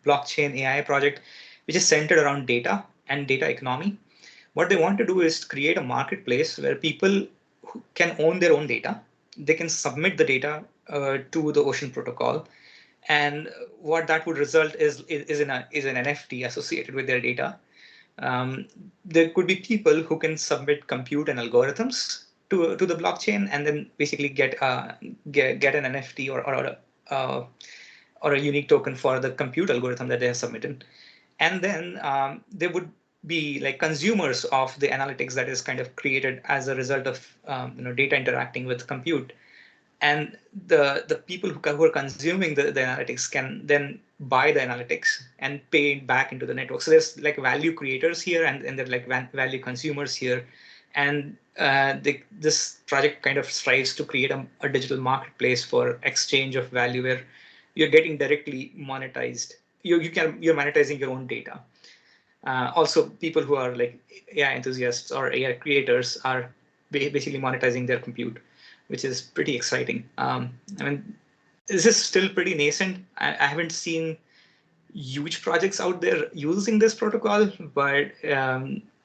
blockchain AI project which is centered around data and data economy. What they want to do is create a marketplace where people can own their own data. They can submit the data to the Ocean Protocol, and what that would result is an NFT associated with their data. There could be people who can submit compute and algorithms to the blockchain, and then basically get an NFT or a unique token for the compute algorithm that they have submitted. And then there would be like consumers of the analytics that is kind of created as a result of data interacting with compute. And the people who are consuming the analytics can then buy the analytics and pay it back into the network. So there's like value creators here, and they're like value consumers here. And this project kind of strives to create a digital marketplace for exchange of value, where you're getting directly monetized. You're monetizing your own data. Also, people who are like AI enthusiasts or AI creators are basically monetizing their compute, which is pretty exciting. I mean, this is still pretty nascent. I haven't seen huge projects out there using this protocol, but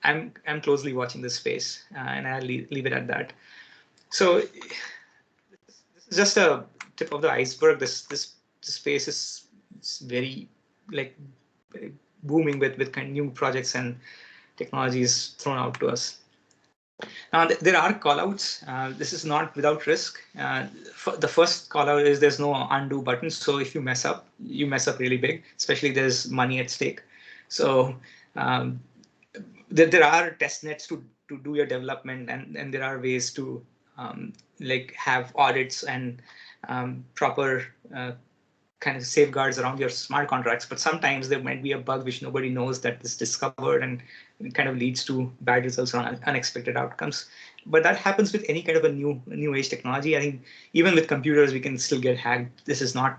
I'm closely watching this space, and I'll leave it at that. So this is just a tip of the iceberg. This space is very like booming with kind of new projects and technologies thrown out to us. Now, there are callouts. This is not without risk. The first callout is there's no undo button. So if you mess up, you mess up really big, especially there's money at stake. So there are test nets to do your development, and there are ways to like have audits and proper kind of safeguards around your smart contracts. But sometimes there might be a bug which nobody knows that is discovered, and it kind of leads to bad results or unexpected outcomes. But that happens with any kind of a new age technology. I think even with computers, we can still get hacked. This is not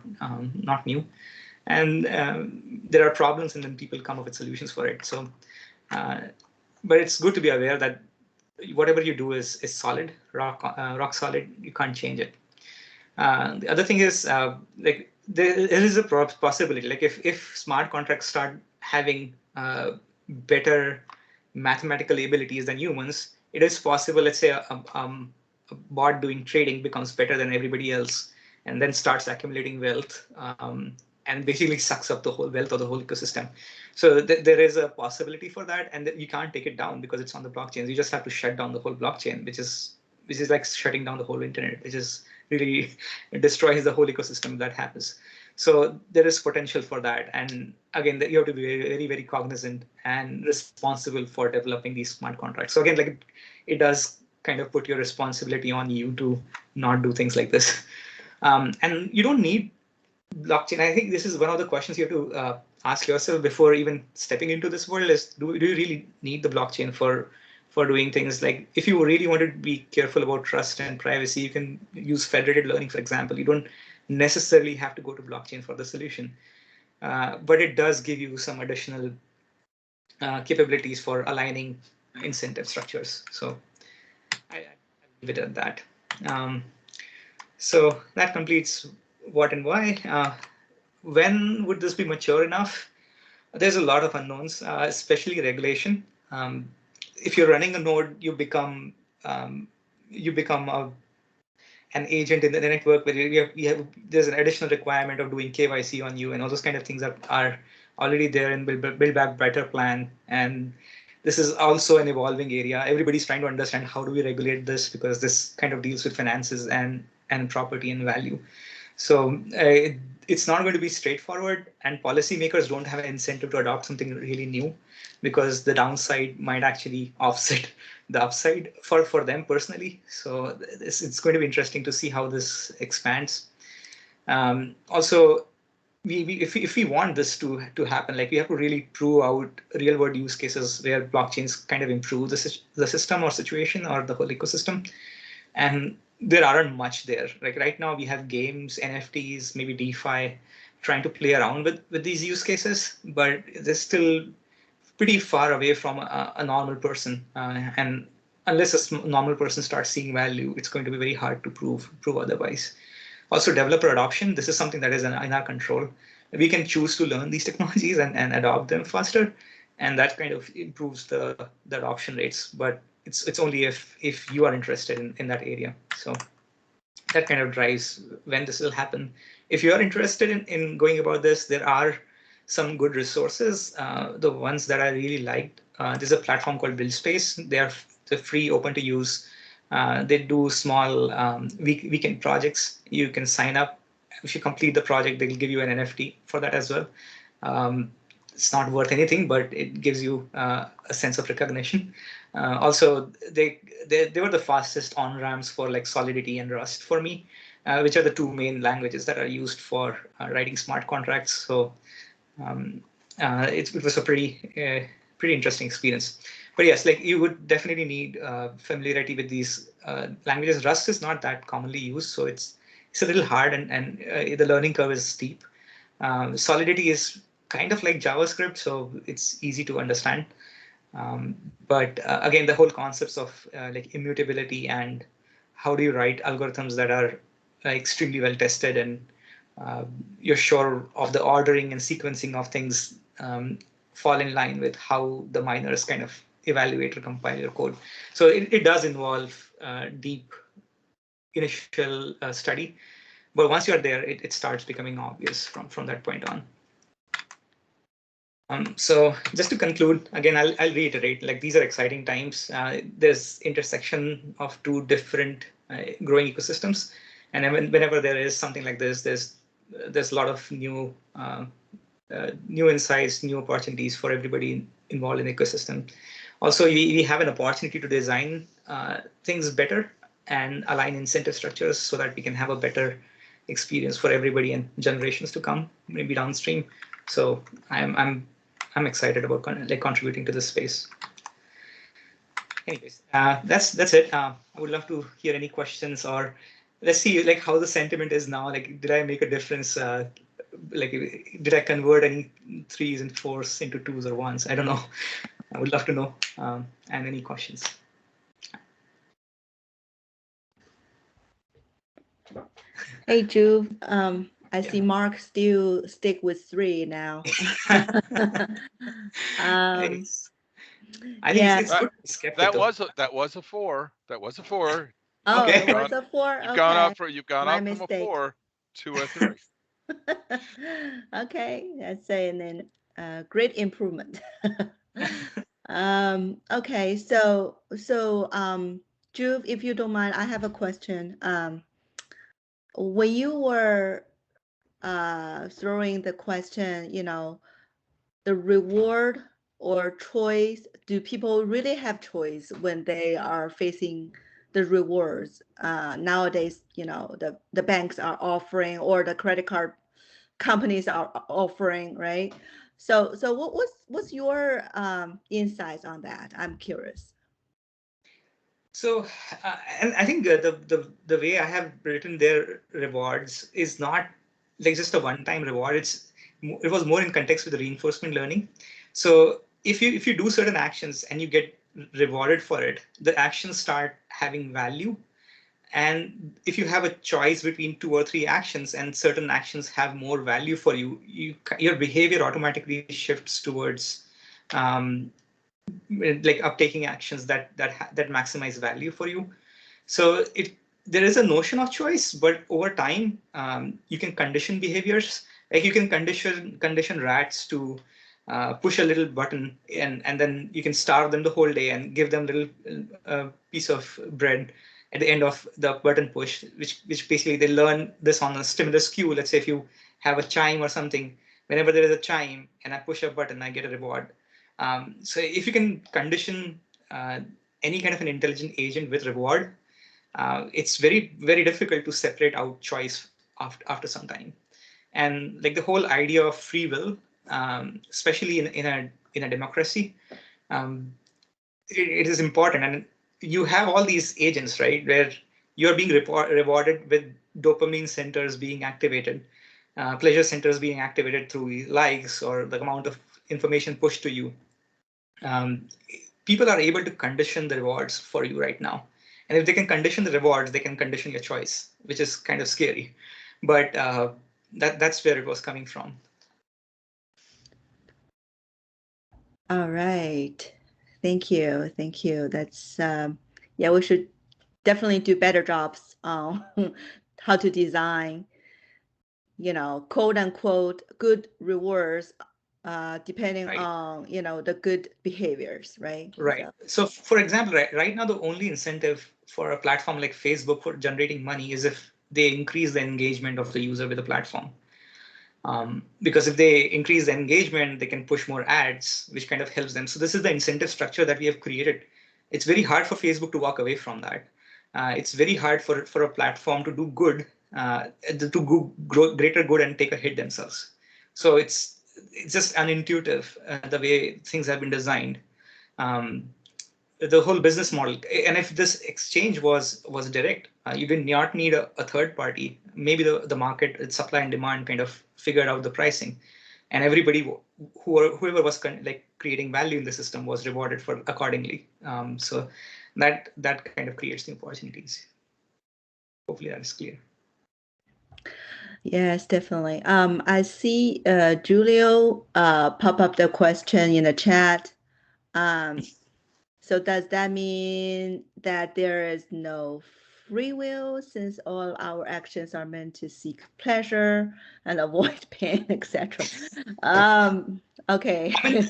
new, and there are problems, and then people come up with solutions for it. So, but it's good to be aware that whatever you do is solid, rock solid. You can't change it. The other thing is like there is a possibility, like if smart contracts start having better mathematical abilities than humans, it is possible, let's say a bot doing trading becomes better than everybody else, and then starts accumulating wealth, and basically sucks up the whole wealth of the whole ecosystem. So there is a possibility for that, and you can't take it down because it's on the blockchain. You just have to shut down the whole blockchain, which is like shutting down the whole internet, which is really destroys the whole ecosystem if that happens. So there is potential for that. And again, you have to be very, very, very cognizant and responsible for developing these smart contracts. So again, like it does kind of put your responsibility on you to not do things like this. And you don't need blockchain. I think this is one of the questions you have to ask yourself before even stepping into this world is, do you really need the blockchain for doing things? Like if you really want to be careful about trust and privacy, you can use federated learning, for example. You don't necessarily have to go to blockchain for the solution, but it does give you some additional capabilities for aligning incentive structures. So I leave it at that. So that completes what and why. When would this be mature enough? There's a lot of unknowns, especially regulation. If you're running a node, you become an agent in the network where there's an additional requirement of doing KYC on you, and all those kind of things are already there in Build Back Better plan. And this is also an evolving area. Everybody's trying to understand how do we regulate this, because this kind of deals with finances and property and value. So it's not going to be straightforward, and policymakers don't have an incentive to adopt something really new, because the downside might actually offset the upside for them personally. So it's going to be interesting to see how this expands. Also, if we want this to happen, like we have to really prove out real world use cases where blockchains kind of improve the system or situation or the whole ecosystem. And there aren't much there. Like right now we have games, NFTs, maybe DeFi, trying to play around with these use cases, but they're still pretty far away from a normal person. And unless a normal person starts seeing value, it's going to be very hard to prove otherwise. Also, developer adoption, this is something that is in our control. We can choose to learn these technologies and adopt them faster, and that kind of improves the adoption rates. But it's only if you are interested in that area. So that kind of drives when this will happen. If you are interested in going about this, there are some good resources. The ones that I really liked, there's a platform called BuildSpace. They're free, open to use. They do small weekend projects. You can sign up. If you complete the project, they'll give you an NFT for that as well. It's not worth anything, but it gives you a sense of recognition. Also, they were the fastest on-ramps for like Solidity and Rust for me, which are the two main languages that are used for writing smart contracts. So it was a pretty interesting experience. But yes, like you would definitely need familiarity with these languages. Rust is not that commonly used, so it's a little hard, and the learning curve is steep. Solidity is kind of like JavaScript, so it's easy to understand. But again, the whole concepts of like immutability and how do you write algorithms that are extremely well tested and you're sure of the ordering and sequencing of things fall in line with how the miners kind of evaluate or compile your code. So it does involve deep initial study, but once you're there, it starts becoming obvious from that point on. So just to conclude, again, I'll reiterate, like these are exciting times. There's intersection of two different growing ecosystems. And whenever there is something like this, there's a lot of new insights, new opportunities for everybody involved in the ecosystem. Also, we have an opportunity to design things better and align incentive structures so that we can have a better experience for everybody and generations to come, maybe downstream. So I'm excited about like contributing to this space. Anyways, that's it. I would love to hear any questions, or let's see like how the sentiment is now. Like, did I make a difference? Like, did I convert any 3s and 4s into 2s or 1s? I don't know. I would love to know. And any questions? Hey, Juve. I see Mark still stick with 3 now. I think it's good. That was a 4. That was a 4. Oh, Okay. it was a 4. You've gone up from a 4. 2 or 3. Okay, that's a great improvement. Okay, Juve, if you don't mind, I have a question. When you were throwing the question, the reward or choice, do people really have choice when they are facing the rewards? Nowadays, the banks are offering, or the credit card companies are offering, right? So what's your insights on that? I'm curious. So, and I think the way I have written their rewards is not like just a one-time reward. It was more in context with the reinforcement learning. So if you do certain actions and you get rewarded for it, the actions start having value. And if you have a choice between 2 or 3 actions and certain actions have more value for you, your behavior automatically shifts towards like uptaking actions that maximize value for you. So there is a notion of choice, but over time you can condition behaviors. Like you can condition rats to push a little button, and then you can starve them the whole day and give them a little piece of bread at the end of the button push, which basically they learn this on a stimulus cue. Let's say if you have a chime or something, whenever there is a chime and I push a button, I get a reward. So if you can condition any kind of an intelligent agent with reward, it's very, very difficult to separate out choice after some time. And like the whole idea of free will, especially in a democracy, it is important. And you have all these agents, right, where you're being rewarded with dopamine centers being activated, pleasure centers being activated through likes or the amount of information pushed to you. People are able to condition the rewards for you right now. And if they can condition the rewards, they can condition your choice, which is kind of scary. But that's where it was coming from. All right. Thank you. Thank you. That's, yeah, we should definitely do better jobs on how to design, quote unquote, good rewards, depending Right. on, the good behaviors, right? Right. So for example, right now, the only incentive for a platform like Facebook for generating money is if they increase the engagement of the user with the platform. Because if they increase the engagement, they can push more ads, which kind of helps them. So this is the incentive structure that we have created. It's very hard for Facebook to walk away from that. It's very hard for a platform to do good, to grow greater good and take a hit themselves. So it's just unintuitive the way things have been designed. The whole business model. And if this exchange was direct, you did not need a third party. Maybe the market, supply and demand, kind of figured out the pricing, and everybody whoever was creating value in the system was rewarded for accordingly. So that kind of creates the opportunities. Hopefully that is clear. Yes, definitely. I see Julio pop up the question in the chat. So does that mean that there is no free will, since all our actions are meant to seek pleasure and avoid pain, etc.? Okay. I mean,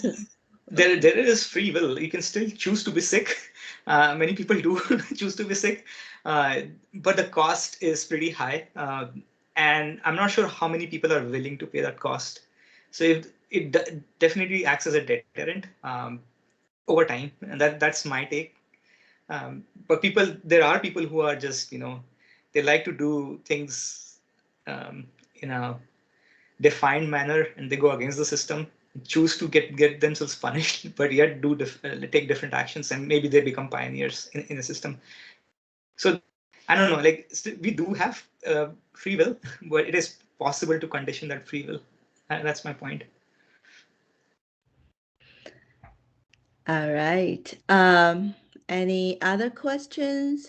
there is free will. You can still choose to be sick. Many people do choose to be sick, but the cost is pretty high. And I'm not sure how many people are willing to pay that cost. So it definitely acts as a deterrent over time, and that's my take. But there are people who are just, they like to do things in a defined manner, and they go against the system, choose to get themselves punished, but yet take different actions, and maybe they become pioneers in the system. So I don't know, we do have free will, but it is possible to condition that free will. That's my point. All right. Any other questions?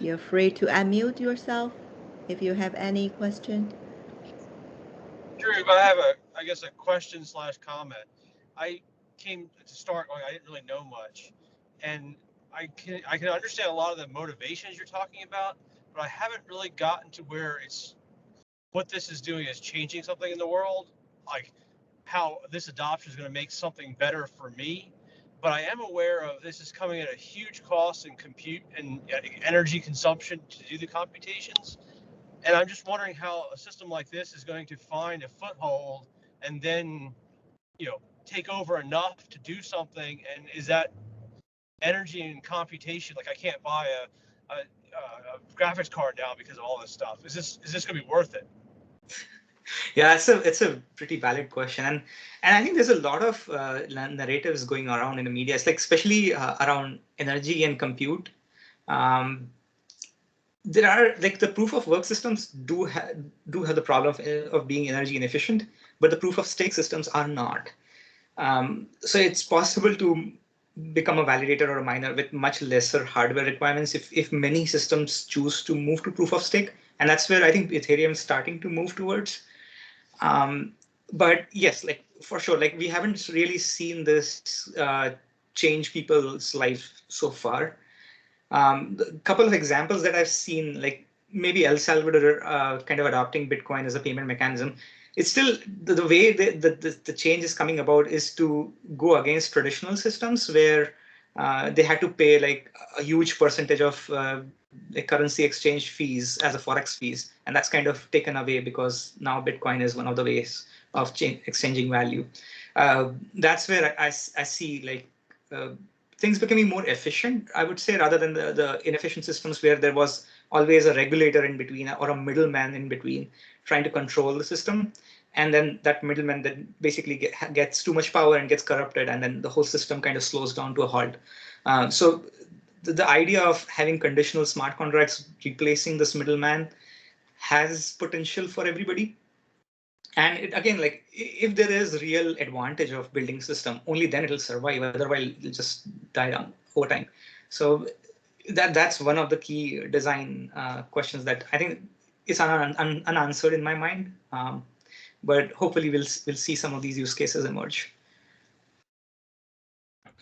You're free to unmute yourself if you have any question. Drew, I have a question / comment. I came to start going, I didn't really know much, and I can understand a lot of the motivations you're talking about, but I haven't really gotten to where it's what this is doing is changing something in the world, like how this adoption is going to make something better for me. But I am aware of this is coming at a huge cost in compute and energy consumption to do the computations. And I'm just wondering how a system like this is going to find a foothold and then, take over enough to do something. And is that energy and computation? Like I can't buy a graphics card now because of all this stuff. Is this going to be worth it? Yeah, it's a pretty valid question, and I think there's a lot of narratives going around in the media. It's like especially around energy and compute. There are like the proof of work systems do have the problem of being energy inefficient, but the proof of stake systems are not. So it's possible to become a validator or a miner with much lesser hardware requirements if many systems choose to move to proof of stake, and that's where I think Ethereum is starting to move towards. But yes, like for sure, like we haven't really seen this change people's life so far. A couple of examples that I've seen, like maybe El Salvador kind of adopting Bitcoin as a payment mechanism. It's still the way the change is coming about is to go against traditional systems where they had to pay like a huge percentage of the currency exchange fees as a forex fees, and that's kind of taken away because now Bitcoin is one of the ways of exchanging value. That's where I see like things becoming more efficient, I would say, rather than the inefficient systems where there was always a regulator in between or a middleman in between trying to control the system. And then that middleman then basically gets too much power and gets corrupted, and then the whole system kind of slows down to a halt. So the idea of having conditional smart contracts replacing this middleman has potential for everybody. And again, like if there is real advantage of building system, only then it'll survive. Otherwise, it'll just die down over time. So that's one of the key design questions that I think is unanswered in my mind. But hopefully, we'll see some of these use cases emerge.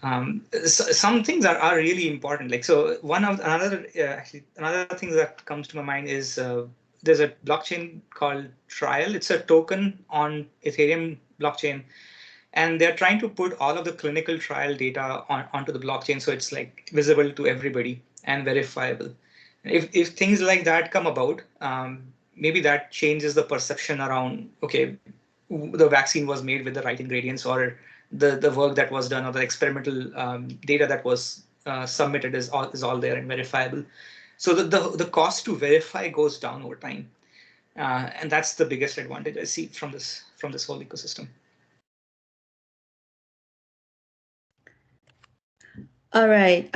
Some things are really important. Like so, another thing that comes to my mind is there's a blockchain called Trial. It's a token on Ethereum blockchain, and they're trying to put all of the clinical trial data onto the blockchain, so it's like visible to everybody and verifiable. If things like that come about, maybe that changes the perception around, okay, the vaccine was made with the right ingredients, or the work that was done, or the experimental data that was submitted is all there and verifiable. So the cost to verify goes down over time, and that's the biggest advantage I see from this whole ecosystem. All right.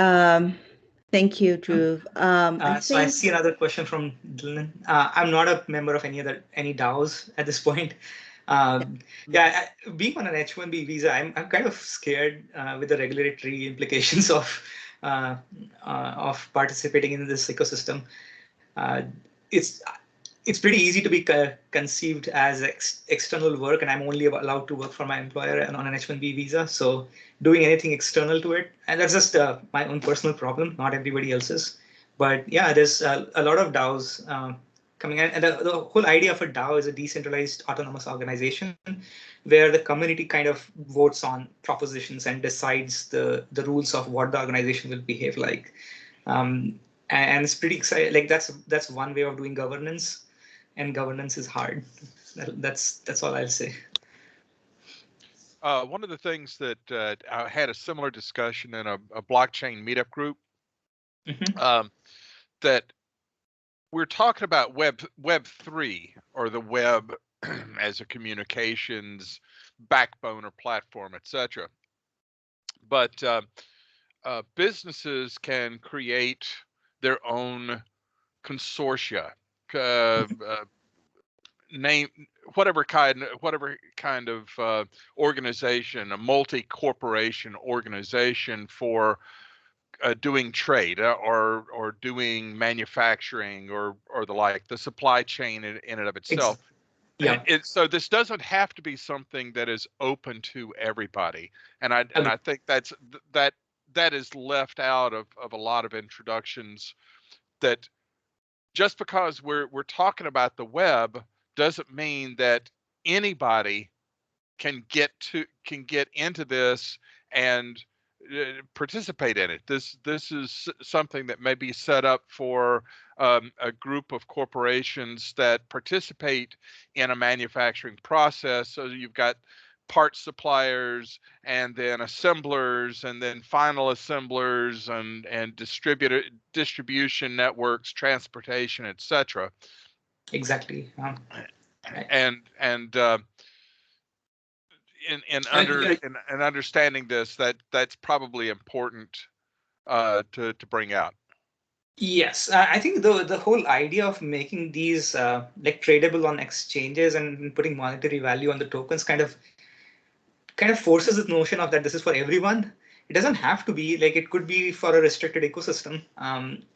Thank you, Drew. I see another question from Dylan. I'm not a member of any DAOs at this point. Being on an H-1B visa, I'm kind of scared with the regulatory implications of participating in this ecosystem. It's pretty easy to be conceived as external work, and I'm only allowed to work for my employer and on an H-1B visa. So doing anything external to it, and that's just my own personal problem, not everybody else's. But yeah, there's a lot of DAOs coming in, and the whole idea of a DAO is a decentralized autonomous organization where the community kind of votes on propositions and decides the rules of what the organization will behave like. And it's pretty exciting. Like that's one way of doing governance. And governance is hard. That's all I'll say. One of the things that I had a similar discussion in a blockchain meetup group, that we're talking about Web 3, or the web as a communications backbone or platform, etc. But businesses can create their own consortia, name whatever kind of organization, a multi-corporation organization for doing trade or doing manufacturing or the like, the supply chain in and of itself. Yeah. So this doesn't have to be something that is open to everybody, and I think that is left out of a lot of introductions, that just because we're talking about the web doesn't mean that anybody can get into this and participate in it. This is something that may be set up for a group of corporations that participate in a manufacturing process. So you've got part suppliers, and then assemblers, and then final assemblers, and distribution networks, transportation, etc. Exactly. And in understanding this, that's probably important to bring out. Yes, I think the whole idea of making these like tradable on exchanges and putting monetary value on the tokens kind of forces this notion of that this is for everyone. It doesn't have to be like, it could be for a restricted ecosystem,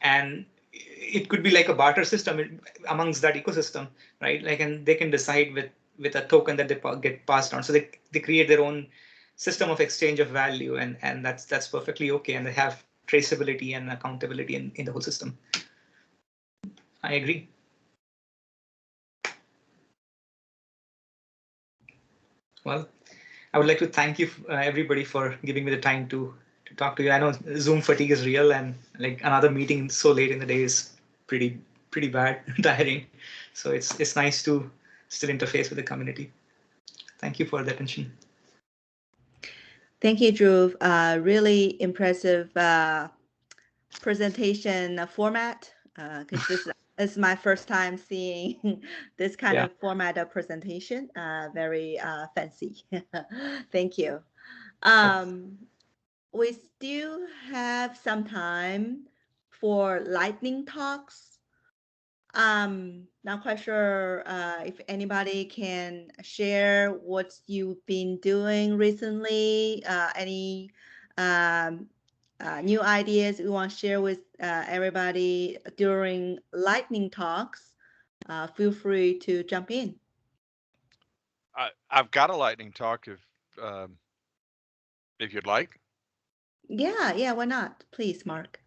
and it could be like a barter system amongst that ecosystem, right? Like, and they can decide with a token that they get passed on. So they create their own system of exchange of value, and that's perfectly okay. And they have traceability and accountability in the whole system. I agree. Well, I would like to thank you, everybody, for giving me the time to talk to you. I know Zoom fatigue is real, and like another meeting so late in the day is pretty bad, tiring. So it's nice to still interface with the community. Thank you for the attention. Thank you, Drew. Really impressive presentation format, because this is my first time seeing this kind of format of presentation. Very fancy. Thank you. We still have some time for lightning talks. Not quite sure if anybody can share what you've been doing recently, any new ideas you want to share with everybody during lightning talks. Feel free to jump in. I've got a lightning talk if you'd like. Yeah, why not? Please, Mark.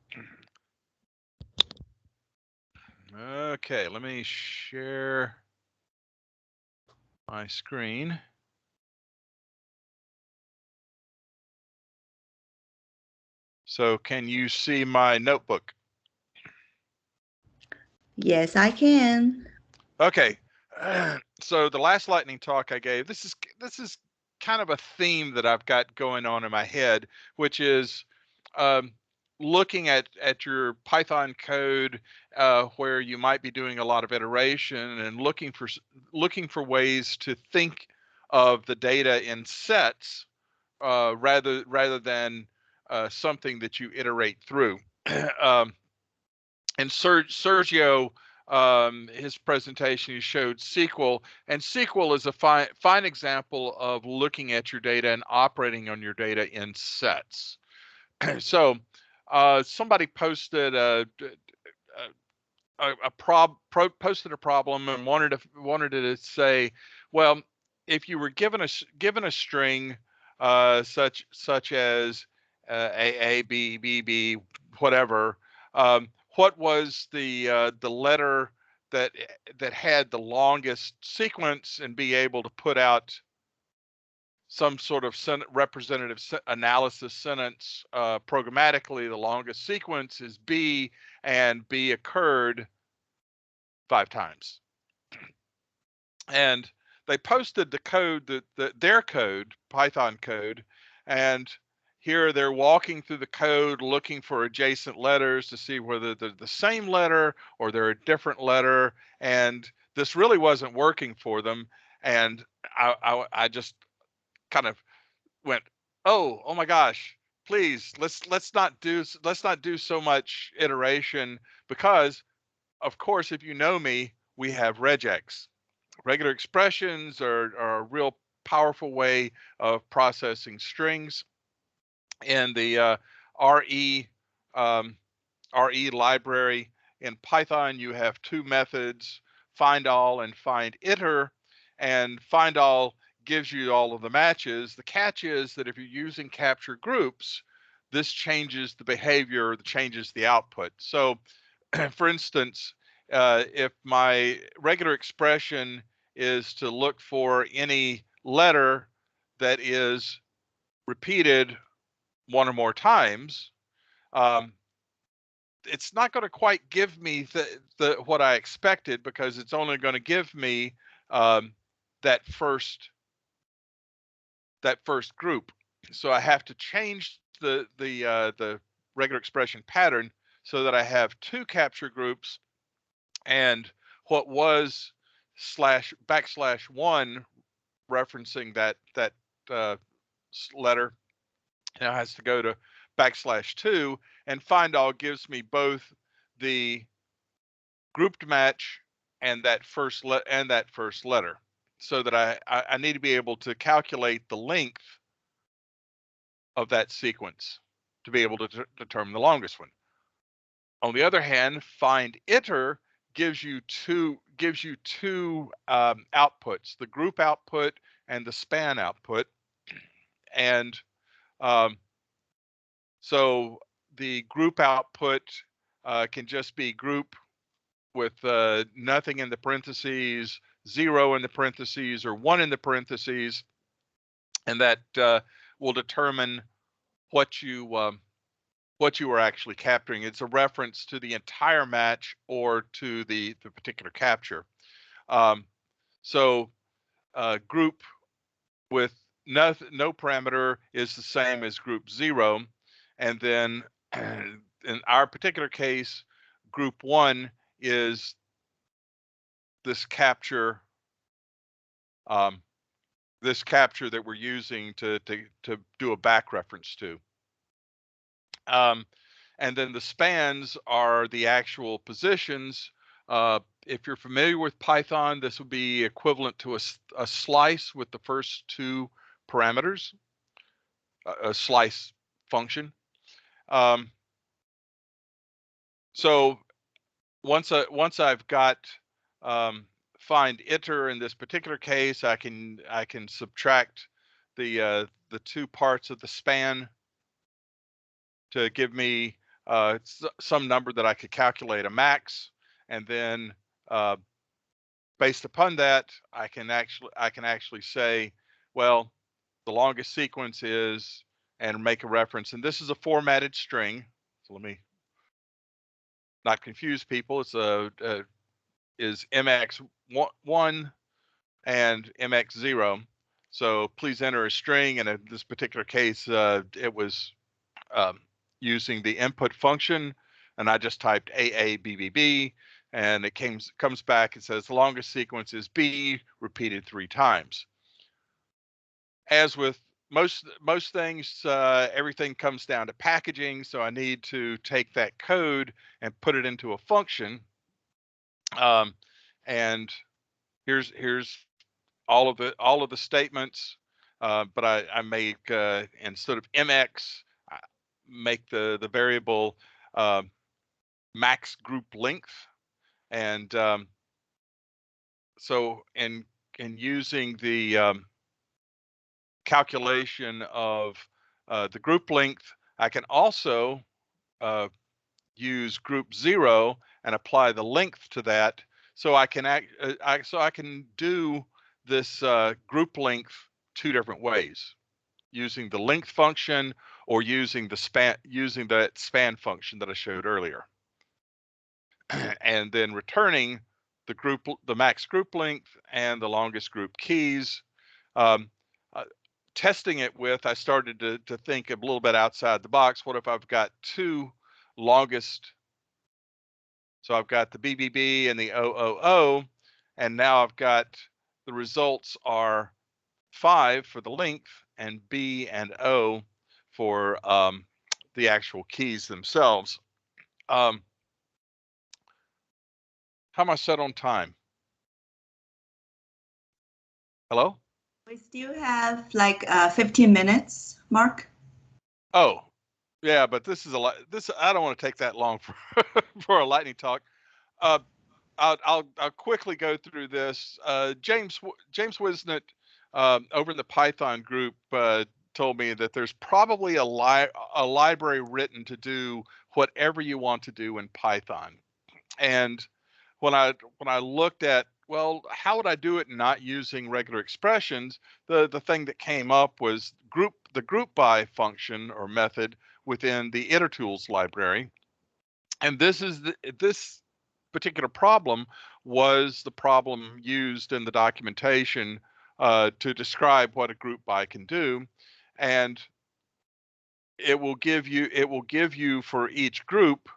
Okay, let me share my screen. So can you see my notebook? Yes, I can. Okay. So the last lightning talk I gave, this is kind of a theme that I've got going on in my head, which is looking at your Python code where you might be doing a lot of iteration, and looking for ways to think of the data in sets rather than something that you iterate through. And Sergio, his presentation, he showed SQL, and SQL is a fine example of looking at your data and operating on your data in sets. So somebody posted posted a problem and wanted to say, well, if you were given a string such as A, B, B, whatever, what was the letter that had the longest sequence, and be able to put out some sort of representative analysis sentence programmatically. The longest sequence is B, and B occurred 5 times. And they posted the code, their code, Python code, and here they're walking through the code looking for adjacent letters to see whether they're the same letter or they're a different letter, and this really wasn't working for them. And I just kind of went, oh my gosh, please, let's not do so much iteration, because of course, if you know me, we have regex. Regular expressions are a real powerful way of processing strings. In the RE library in Python, you have 2 methods, find all and find iter, and find all gives you all of the matches. The catch is that if you're using capture groups, this changes the behavior, changes the output. So for instance, if my regular expression is to look for any letter that is repeated one or more times, it's not going to quite give me the what I expected, because it's only going to give me that first group. So I have to change the regular expression pattern so that I have two capture groups, and what was /1 referencing that letter now has to go to /2, and find all gives me both the grouped match and that first letter, so that I need to be able to calculate the length of that sequence to be able to determine the longest one. On the other hand, find iter gives you two outputs: the group output and the span output. And so the group output can just be group with nothing in the parentheses, 0 in the parentheses, or 1 in the parentheses, and that will determine what you are actually capturing. It's a reference to the entire match or to the particular capture. So group with no parameter is the same as group 0, and then in our particular case, group 1 is this capture that we're using to do a back reference to. And then the spans are the actual positions. If you're familiar with Python, this would be equivalent to a slice with the first two parameters, a slice function. So once I've got find iter in this particular case, I can subtract the two parts of the span to give me some number that I could calculate a max, and then based upon that, I can actually say, well, the longest sequence is, and make a reference. And this is a formatted string, so let me not confuse people. It's is mx1 and mx0. So please enter a string, and in this particular case, it was using the input function, and I just typed AABBB, and it comes back and says the longest sequence is B repeated 3 times. As with most things, everything comes down to packaging, so I need to take that code and put it into a function. And here's all of the statements, but I make instead of mx, I make the variable max group length, and so in using the calculation of the group length, I can also use group 0 and apply the length to that, so I can do this group length 2 different ways, using the length function or using that span function that I showed earlier, and then returning the max group length and the longest group keys. Testing it with, I started to think a little bit outside the box. What if I've got 2 longest? So I've got the BBB and the OOO, and now I've got the results are 5 for the length and B and O for the actual keys themselves. How am I set on time? Hello? We still have like 15 minutes, Mark. Oh, yeah, but this is I don't want to take that long for for a lightning talk. I'll quickly go through this. James Wisnett over in the Python group told me that there's probably a library written to do whatever you want to do in Python. And when I looked at, well, how would I do it not using regular expressions? The thing that came up was the group by function or method within the itertools library. And this particular problem was the problem used in the documentation to describe what a group by can do. And it will give you for each group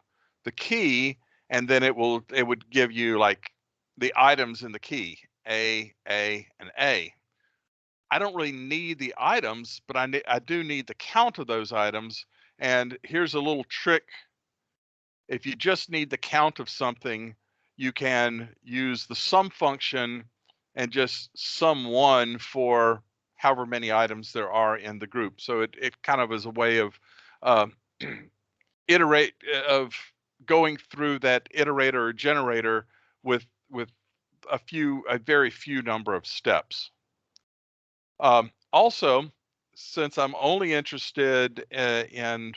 the key, and then it would give you like the items in the key, A, and A. I don't really need the items, but I do need the count of those items. And here's a little trick. If you just need the count of something, you can use the sum function and just sum one for however many items there are in the group. So it kind of is a way of of going through that iterator or generator with a very few number of steps. Also, since I'm only interested in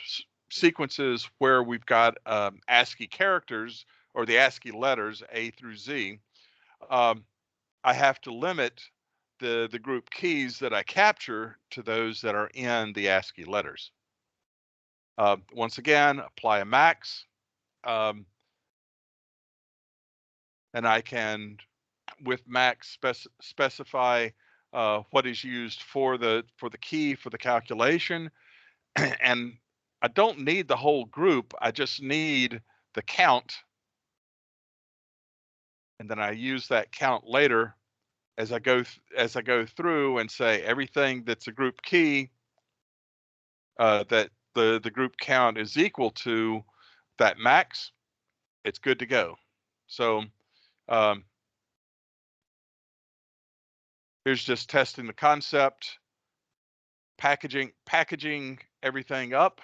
sequences where we've got ASCII characters or the ASCII letters A through Z, I have to limit the group keys that I capture to those that are in the ASCII letters. Once again, apply a max, and I can, with max, specify what is used for the key for the calculation, and I don't need the whole group. I just need the count, and then I use that count later as I go through and say everything that's a group key that the group count is equal to that max. It's good to go. So here's just testing the concept, packaging everything up,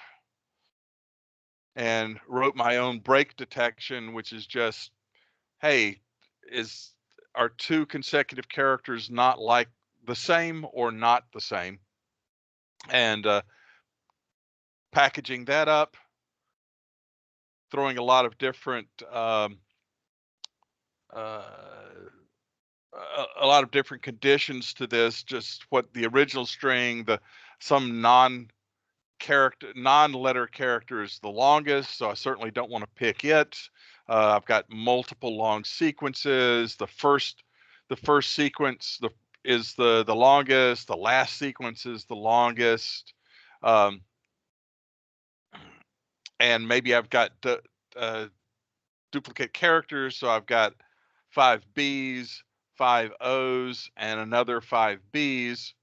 and wrote my own break detection, which is just, hey, are two consecutive characters not like the same or not the same? And packaging that up, throwing a lot of different a lot of different conditions to this, just what the original string, some non-letter character is the longest, so I certainly don't want to pick it. I've got multiple long sequences. The first sequence is the longest. The last sequence is the longest. And maybe I've got duplicate characters, so I've got 5 B's, 5 O's, and another 5 B's.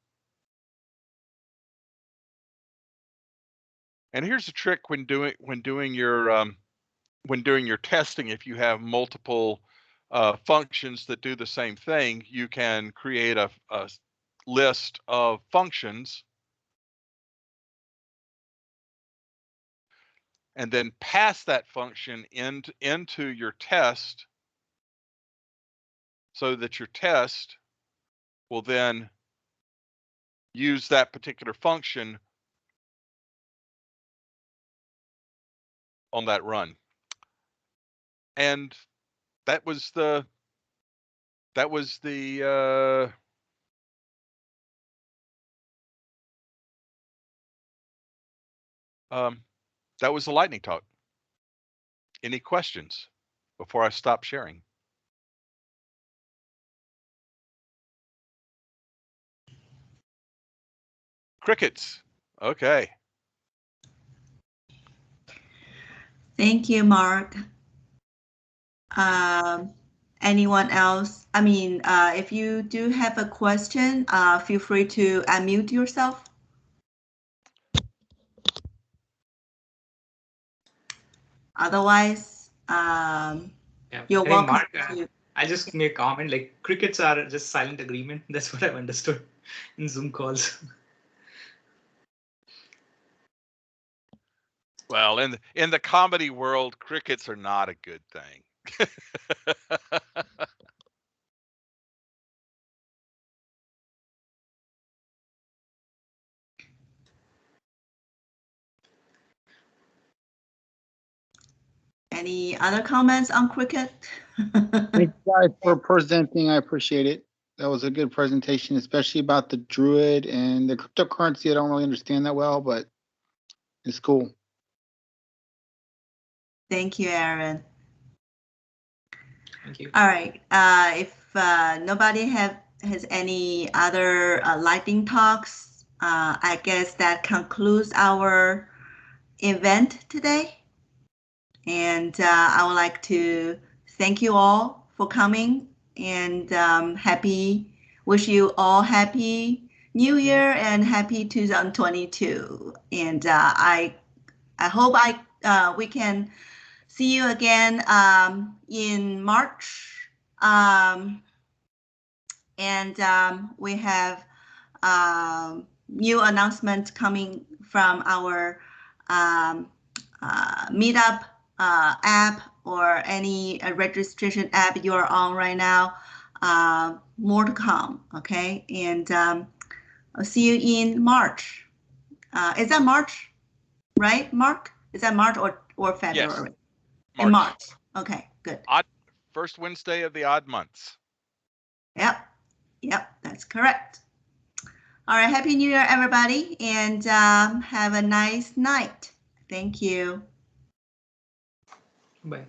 And here's a trick when doing your testing. If you have multiple functions that do the same thing, you can create a list of functions and then pass that function into your test, so that your test will then use that particular function on that run. And that was the that was the lightning talk. Any questions before I stop sharing? Crickets. Okay. Thank you, Mark. Anyone else? I mean, if you do have a question, feel free to unmute yourself. Otherwise, you're welcome Mark, to. I just made a comment, like crickets are just silent agreement. That's what I've understood in Zoom calls. Well, in the comedy world, crickets are not a good thing. Any other comments on cricket? Thank you guys for presenting. I appreciate it. That was a good presentation, especially about the Druid and the cryptocurrency. I don't really understand that well, but it's cool. Thank you, Aaron. Thank you. All right. If nobody has any other lightning talks, I guess that concludes our event today. And I would like to thank you all for coming and wish you all happy New Year and happy 2022. And I hope we can see you again in March. We have new announcement coming from our Meetup app or any registration app you are on right now. More to come, okay? And I'll see you in March. Is that March, right, Mark? Is that March or February? Yes. In March. Okay, good. First Wednesday of the odd months. Yep, that's correct. All right, Happy New Year, everybody, and have a nice night. Thank you. Bye.